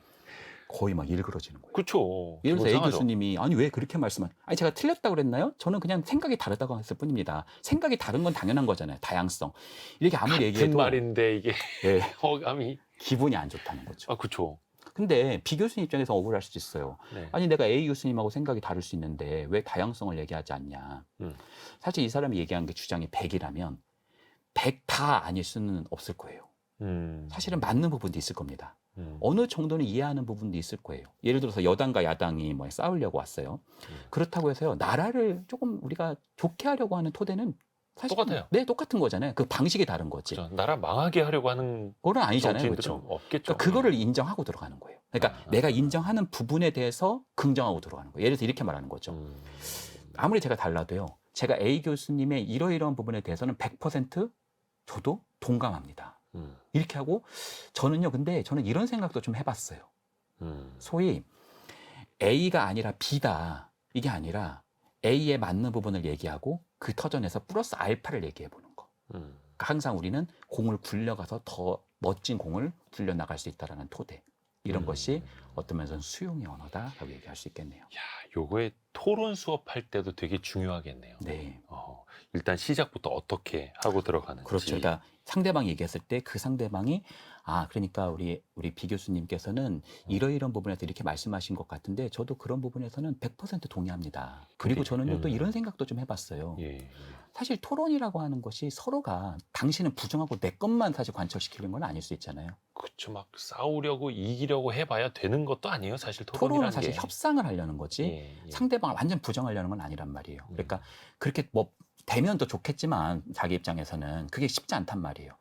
거의 막 일그러지는 거예요. 그렇죠. 예를 들어서 A 상하죠. 교수님이 아니 왜 그렇게 아니 제가 틀렸다고 그랬나요? 저는 그냥 생각이 다르다고 했을 뿐입니다. 생각이 다른 건 당연한 거잖아요. 다양성. 이렇게 아무리 같은 얘기해도 말인데 이게 예, 어감이 기분이 안 좋다는 거죠. 그렇죠. 근데 B 교수님 입장에서 억울할 수도 있어요. 네. 아니 내가 A 교수님하고 생각이 다를 수 있는데 왜 다양성을 얘기하지 않냐. 음. 사실 이 사람이 얘기한 게 주장이 100이라면 100 다 아닐 수는 없을 거예요. 사실은 맞는 부분도 있을 겁니다. 어느 정도는 이해하는 부분도 있을 거예요. 예를 들어서 여당과 야당이 뭐 싸우려고 왔어요. 그렇다고 해서요. 나라를 조금 우리가 좋게 하려고 하는 토대는 사실 똑같아요. 네, 똑같은 거잖아요. 그 방식이 다른 거지. 그렇죠. 나라 망하게 하려고 하는 그건 아니잖아요. 정치인들은 그렇죠? 없겠죠. 그러니까 그거를 인정하고 들어가는 거예요. 그러니까 내가 인정하는 부분에 대해서 긍정하고 들어가는 거예요. 예를 들어서 이렇게 말하는 거죠. 아무리 제가 달라도요. 제가 A 교수님의 이러이러한 부분에 대해서는 100% 저도 동감합니다. 이렇게 하고 저는요. 근데 저는 이런 생각도 좀 해봤어요. 소위 A가 아니라 B다. 이게 아니라 A에 맞는 부분을 얘기하고 그 터전에서 플러스 알파를 얘기해 보는 거. 그러니까 항상 우리는 공을 굴려가서 더 멋진 공을 굴려나갈 수 있다는 토대. 이런 것이 어떤 면에서는 수용의 언어다라고 얘기할 수 있겠네요. 야, 요거에 토론 수업할 때도 되게 중요하겠네요. 네. 일단 시작부터 어떻게 하고 들어가는지. 그렇죠. 그러니까 상대방이 얘기했을 때 그 상대방이 그러니까 우리 B 교수님께서는 이러이런 부분에서 이렇게 말씀하신 것 같은데 저도 그런 부분에서는 100% 동의합니다. 그리고 저는요 또 이런 생각도 좀 해봤어요. 예. 사실 토론이라고 하는 것이 서로가 당신은 부정하고 내 것만 사실 관철시키는 건 아닐 수 있잖아요. 그렇죠. 막 싸우려고 이기려고 해봐야 되는 것도 아니에요. 사실 토론이라는 토론은 사실 게. 협상을 하려는 거지 예. 상대방을 완전 부정하려는 건 아니란 말이에요. 그러니까 그렇게 뭐 되면 더 좋겠지만 자기 입장에서는 그게 쉽지 않단 말이에요.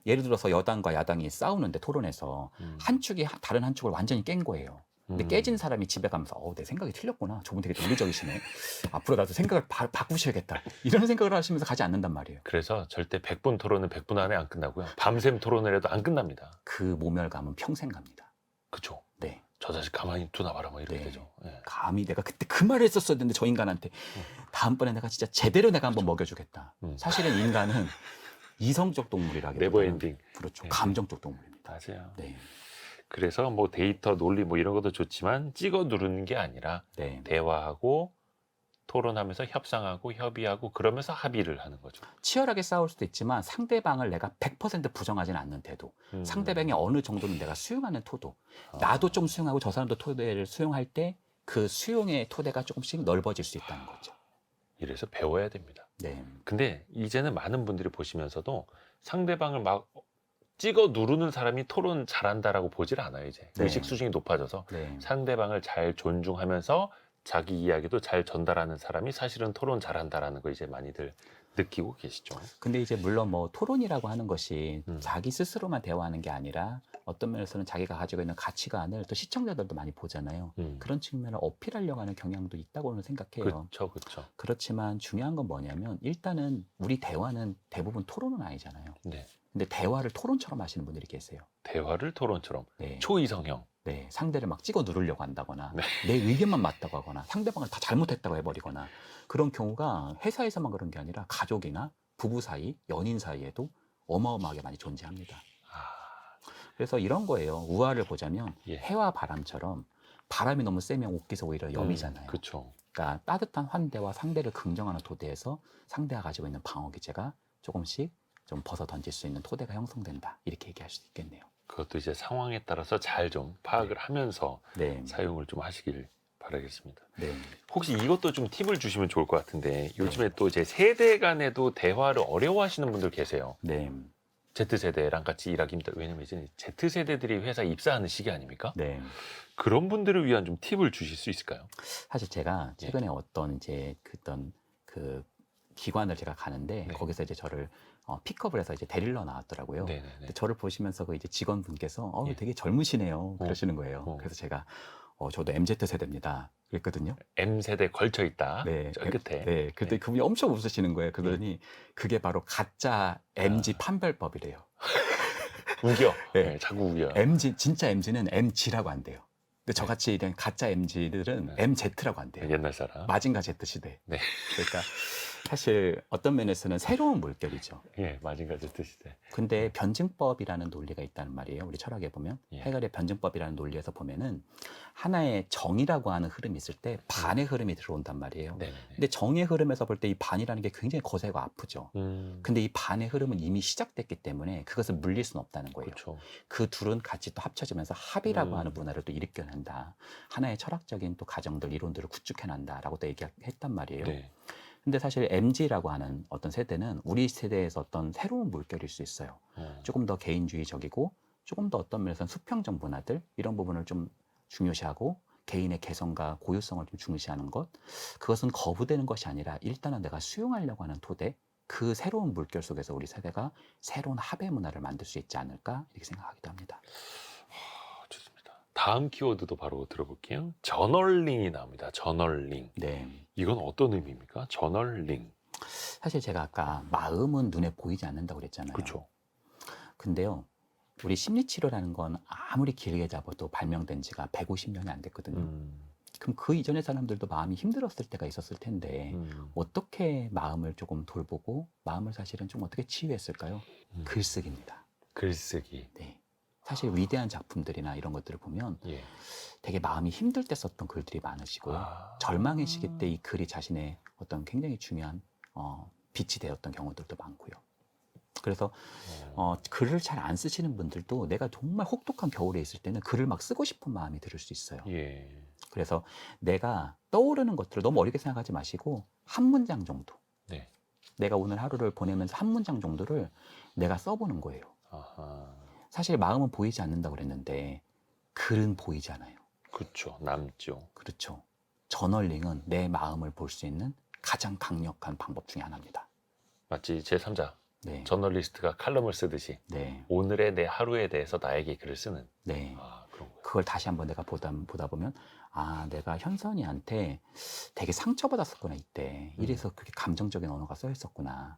예를 들어서 여당과 야당이 싸우는데 토론에서 한 축이 다른 한 축을 완전히 깬 거예요. 근데 깨진 사람이 집에 가면서 내 생각이 틀렸구나. 저분 되게 논리적이시네. 앞으로 나도 생각을 바꾸셔야겠다. 이런 생각을 하시면서 가지 않는단 말이에요. 그래서 절대 100분 토론은 100분 안에 안 끝나고요. 밤샘 토론을 해도 안 끝납니다. 그 모멸감은 평생 갑니다. 그렇죠. 네. 저 자식 가만히 두나봐라 뭐 이렇게 네. 되죠. 예. 감히 내가 그때 그 말을 했었어야 되는데 저 인간한테 다음번에 내가 진짜 제대로 내가 한번 먹여주겠다. 사실은 인간은 이성적 동물이라기보다는 네버엔딩. 그렇죠. 네. 감정적 동물입니다. 맞아요. 네. 그래서 뭐 데이터 논리 뭐 이런 것도 좋지만 찍어 누르는 게 아니라 네. 대화하고 토론하면서 협상하고 협의하고 그러면서 합의를 하는 거죠. 치열하게 싸울 수도 있지만 상대방을 내가 100% 부정하지는 않는 태도. 상대방이 어느 정도는 내가 수용하는 토도. 나도 좀 수용하고 저 사람도 토대를 수용할 때 그 수용의 토대가 조금씩 넓어질 수 있다는 거죠. 이래서 배워야 됩니다. 네. 근데 이제는 많은 분들이 보시면서도 상대방을 막 찍어 누르는 사람이 토론 잘한다라고 보질 않아요. 이제 네. 의식 수준이 높아져서 네. 상대방을 잘 존중하면서 자기 이야기도 잘 전달하는 사람이 사실은 토론 잘한다라는 거 이제 많이들 느끼고 계시죠. 근데 이제 물론 뭐 토론이라고 하는 것이 자기 스스로만 대화하는 게 아니라 어떤 면에서는 자기가 가지고 있는 가치관을 또 시청자들도 많이 보잖아요. 그런 측면을 어필하려고 하는 경향도 있다고는 생각해요. 그렇죠, 그렇죠. 그렇지만 중요한 건 뭐냐면 일단은 우리 대화는 대부분 토론은 아니잖아요. 네. 근데 대화를 토론처럼 하시는 분들이 계세요. 대화를 토론처럼 네. 초이성형. 네, 상대를 막 찍어 누르려고 한다거나 네. 내 의견만 맞다고 하거나 상대방을 다 잘못했다고 해버리거나 그런 경우가 회사에서만 그런 게 아니라 가족이나 부부 사이, 연인 사이에도 어마어마하게 많이 존재합니다. 그래서 이런 거예요. 우화를 보자면 예. 해와 바람처럼 바람이 너무 세면 옷기서 오히려 염이잖아요. 그렇죠. 그러니까 따뜻한 환대와 상대를 긍정하는 토대에서 상대가 가지고 있는 방어 기제가 조금씩 좀 벗어 던질 수 있는 토대가 형성된다. 이렇게 얘기할 수 있겠네요. 그것도 이제 상황에 따라서 잘 좀 파악을 하면서 네. 사용을 좀 하시길 바라겠습니다. 네. 혹시 이것도 좀 팁을 주시면 좋을 것 같은데 요즘에 또 이제 세대 간에도 대화를 어려워하시는 분들 계세요. 네. Z세대랑 같이 일하기 힘들어. 왜냐면 이제 Z세대들이 회사에 입사하는 시기 아닙니까? 네. 그런 분들을 위한 좀 팁을 주실 수 있을까요? 사실 제가 최근에 어떤 이제 그 기관을 제가 가는데 네. 거기서 이제 저를 픽업을 해서 이제 데리러 나왔더라고요. 네네네. 근데 저를 보시면서 그 이제 직원분께서 예. 되게 젊으시네요. 그러시는 거예요. 그래서 제가 저도 MZ 세대입니다. 그랬거든요. M세대 걸쳐 있다. 네. 저 끝에. 네. 그때 그분이 엄청 웃으시는 거예요. 그러더니 그게 바로 가짜 MG 판별법이래요. 우겨. 네. 네, 자꾸 우겨. MG 진짜 MG는 MG라고 한대요. 근데 저같이 그냥 가짜 MG들은 MZ라고 한대요. 옛날 사람. 마징가 Z 시대. 네. 그러니까 사실 어떤 면에서는 새로운 물결이죠. 예, 마징가즈 뜻이대. 근데 변증법이라는 논리가 있다는 말이에요. 우리 철학에 보면 예. 해결의 변증법이라는 논리에서 보면은 하나의 정이라고 하는 흐름이 있을 때 반의 흐름이 들어온단 말이에요. 네네네. 근데 정의 흐름에서 볼 때 이 반이라는 게 굉장히 거세고 아프죠. 근데 이 반의 흐름은 이미 시작됐기 때문에 그것을 물릴 수는 없다는 거예요. 그렇죠. 그 둘은 같이 또 합쳐지면서 합이라고 음. 하는 문화를 또 일으켜낸다. 하나의 철학적인 또 가정들, 이론들을 구축해낸다라고 또 얘기했단 말이에요. 네. 근데 사실 MZ라고 하는 어떤 세대는 우리 세대에서 어떤 새로운 물결일 수 있어요. 조금 더 개인주의적이고 조금 더 어떤 면에서는 수평적 문화들 이런 부분을 좀 중요시하고 개인의 개성과 고유성을 좀 중시하는 것, 그것은 거부되는 것이 아니라 일단은 내가 수용하려고 하는 토대, 그 새로운 물결 속에서 우리 세대가 새로운 합의 문화를 만들 수 있지 않을까 이렇게 생각하기도 합니다. 좋습니다. 다음 키워드도 바로 들어볼게요. 저널링이 나옵니다. 저널링. 네. 이건 어떤 의미입니까? 저널링. 사실 제가 아까 마음은 눈에 보이지 않는다고 그랬잖아요. 그렇죠. 근데요, 우리 심리치료라는 건 아무리 길게 잡아도 발명된 지가 150년이 안 됐거든요. 그럼 그 이전의 사람들도 마음이 힘들었을 때가 있었을 텐데 어떻게 마음을 조금 돌보고 마음을 사실은 좀 어떻게 치유했을까요? 글쓰기입니다. 글쓰기. 네. 사실 위대한 작품들이나 이런 것들을 보면 예. 되게 마음이 힘들 때 썼던 글들이 많으시고 절망의 시기 때 이 글이 자신의 어떤 굉장히 중요한 빛이 되었던 경우들도 많고요. 그래서 글을 잘 안 쓰시는 분들도 내가 정말 혹독한 겨울에 있을 때는 글을 막 쓰고 싶은 마음이 들을 수 있어요. 예. 그래서 내가 떠오르는 것들을 너무 어렵게 생각하지 마시고 한 문장 정도, 네. 내가 오늘 하루를 보내면서 한 문장 정도를 내가 써보는 거예요. 아하. 사실 마음은 보이지 않는다고 그랬는데 글은 보이잖아요. 그렇죠. 남죠. 그렇죠. 저널링은 내 마음을 볼 수 있는 가장 강력한 방법 중에 하나입니다. 마치 제3자 네. 저널리스트가 칼럼을 쓰듯이 네. 오늘의 내 하루에 대해서 나에게 글을 쓰는. 네. 그런 거예요. 그걸 다시 한번 내가 보다 보면 내가 현선이한테 되게 상처받았었구나 이때. 이래서 그렇게 감정적인 언어가 써 있었구나.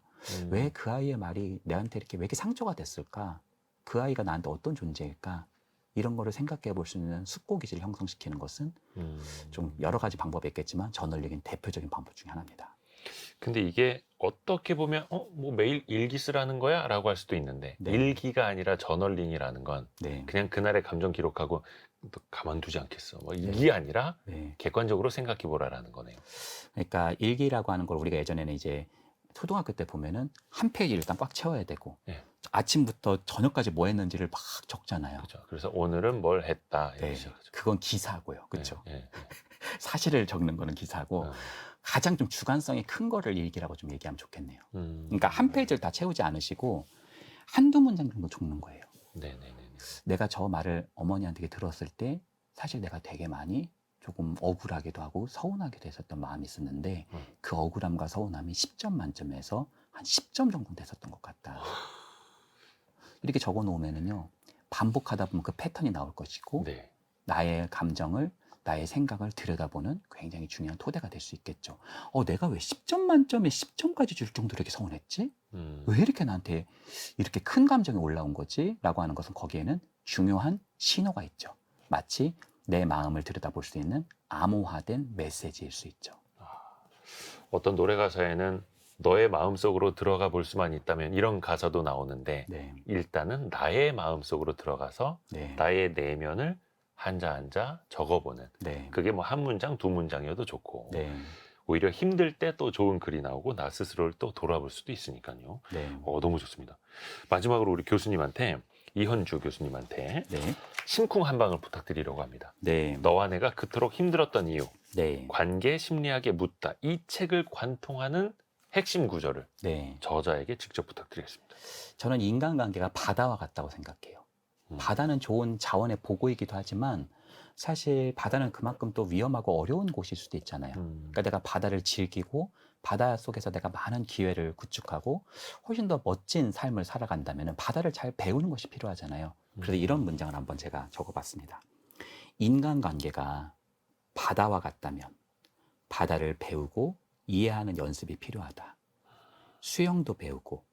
왜 그 아이의 말이 내한테 이렇게 왜 이렇게 상처가 됐을까? 그 아이가 나한테 어떤 존재일까? 이런 거를 생각해 볼 수 있는 숙고기질을 형성시키는 것은 좀 여러 가지 방법이 있겠지만 저널링은 대표적인 방법 중에 하나입니다. 근데 이게 어떻게 보면 뭐 매일 일기 쓰라는 거야? 라고 할 수도 있는데 네. 일기가 아니라 저널링이라는 건 네. 그냥 그날의 감정 기록하고 또 가만두지 않겠어. 뭐 이게 아니라 네. 객관적으로 생각해 보라라는 거네요. 그러니까 일기라고 하는 걸 우리가 예전에는 이제 초등학교 때 보면은 한 페이지 일단 꽉 채워야 되고 네. 아침부터 저녁까지 뭐 했는지를 막 적잖아요. 그렇죠. 그래서 오늘은 뭘 했다. 이렇게 네. 시작하죠. 그건 기사고요. 그렇죠. 네, 네, 사실을 적는 거는 기사고 네. 가장 좀 주관성이 큰 거를 일기라고 좀 얘기하면 좋겠네요. 음. 그러니까 한 페이지를 다 채우지 않으시고 한두 문장 정도 적는 거예요. 네네네. 내가 저 말을 어머니한테 들었을 때 사실 내가 되게 많이 조금 억울하기도 하고 서운하기도 했었던 마음이 있었는데 그 억울함과 서운함이 10점 만점에서 한 10점 정도 됐었던 것 같다. 이렇게 적어 놓으면은요, 반복하다 보면 그 패턴이 나올 것이고 네. 나의 감정을, 나의 생각을 들여다보는 굉장히 중요한 토대가 될 수 있겠죠. 내가 왜 10점 만점에 10점까지 줄 정도로 이렇게 서운했지? 왜 이렇게 나한테 이렇게 큰 감정이 올라온 거지? 라고 하는 것은 거기에는 중요한 신호가 있죠. 마치 내 마음을 들여다볼 수 있는 암호화된 메시지일 수 있죠. 어떤 노래 가사에는 너의 마음속으로 들어가 볼 수만 있다면 이런 가사도 나오는데 네. 일단은 나의 마음속으로 들어가서 네. 나의 내면을 한자 한자 적어보는 네. 그게 뭐 한 문장 두 문장이어도 좋고 네. 오히려 힘들 때 또 좋은 글이 나오고 나 스스로를 또 돌아볼 수도 있으니까요. 네. 너무 좋습니다. 마지막으로 우리 교수님한테 이현주 교수님한테 네. 심쿵 한 방을 부탁드리려고 합니다. 네. 너와 내가 그토록 힘들었던 이유 네. 관계 심리학에 묻다 이 책을 관통하는 핵심 구절을 네. 저자에게 직접 부탁드리겠습니다. 저는 인간관계가 바다와 같다고 생각해요. 바다는 좋은 자원의 보고이기도 하지만 사실 바다는 그만큼 또 위험하고 어려운 곳일 수도 있잖아요. 그러니까 내가 바다를 즐기고 바다 속에서 내가 많은 기회를 구축하고 훨씬 더 멋진 삶을 살아간다면 바다를 잘 배우는 것이 필요하잖아요. 그래서 이런 문장을 한번 제가 적어봤습니다. 인간관계가 바다와 같다면 바다를 배우고 이해하는 연습이 필요하다. 수영도 배우고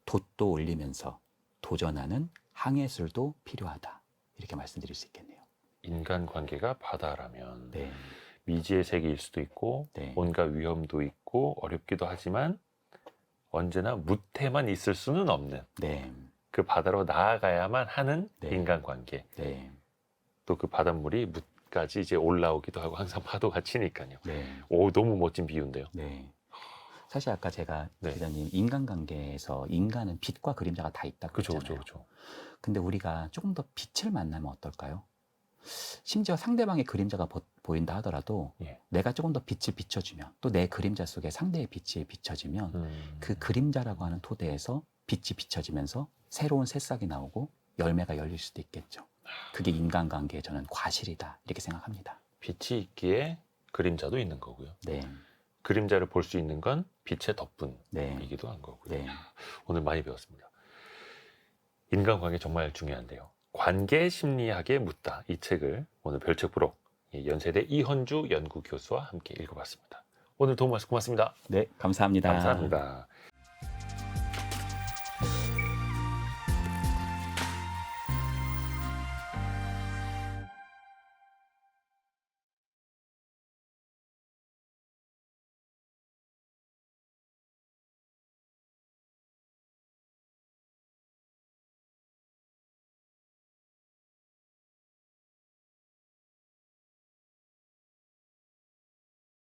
돛도 올리면서 도전하는 항해술도 필요하다. 이렇게 말씀드릴 수 있겠네요. 인간관계가 바다라면 네. 미지의 세계일 수도 있고 네. 온갖 위험도 있고 어렵기도 하지만 언제나 무태만 있을 수는 없는 네. 그 바다로 나아가야만 하는 네. 인간관계. 네. 또 그 바닷물이 무까지 이제 올라오기도 하고 항상 파도가 치니까요. 네. 오, 너무 멋진 비유인데요. 네. 사실 아까 제가 네. 기자님 인간관계에서 인간은 빛과 그림자가 다 있다고 그죠, 했잖아요. 그죠, 그죠. 근데 우리가 조금 더 빛을 만나면 어떨까요? 심지어 상대방의 그림자가 보인다 하더라도 예. 내가 조금 더 빛을 비춰주면 또 내 그림자 속에 상대의 빛이 비춰지면 그 그림자라고 하는 토대에서 빛이 비춰지면서 새로운 새싹이 나오고 열매가 열릴 수도 있겠죠. 그게 인간관계의 저는 과실이다 이렇게 생각합니다. 빛이 있기에 그림자도 있는 거고요. 네, 그림자를 볼 수 있는 건 빛의 덕분이기도 네, 한 거고요. 네, 오늘 많이 배웠습니다. 인간관계 정말 중요한데요. 관계 심리학에 묻다. 이 책을 오늘 별책 부록 연세대 이헌주 연구교수와 함께 읽어봤습니다. 오늘 도움 말씀 고맙습니다. 네, 감사합니다. 감사합니다.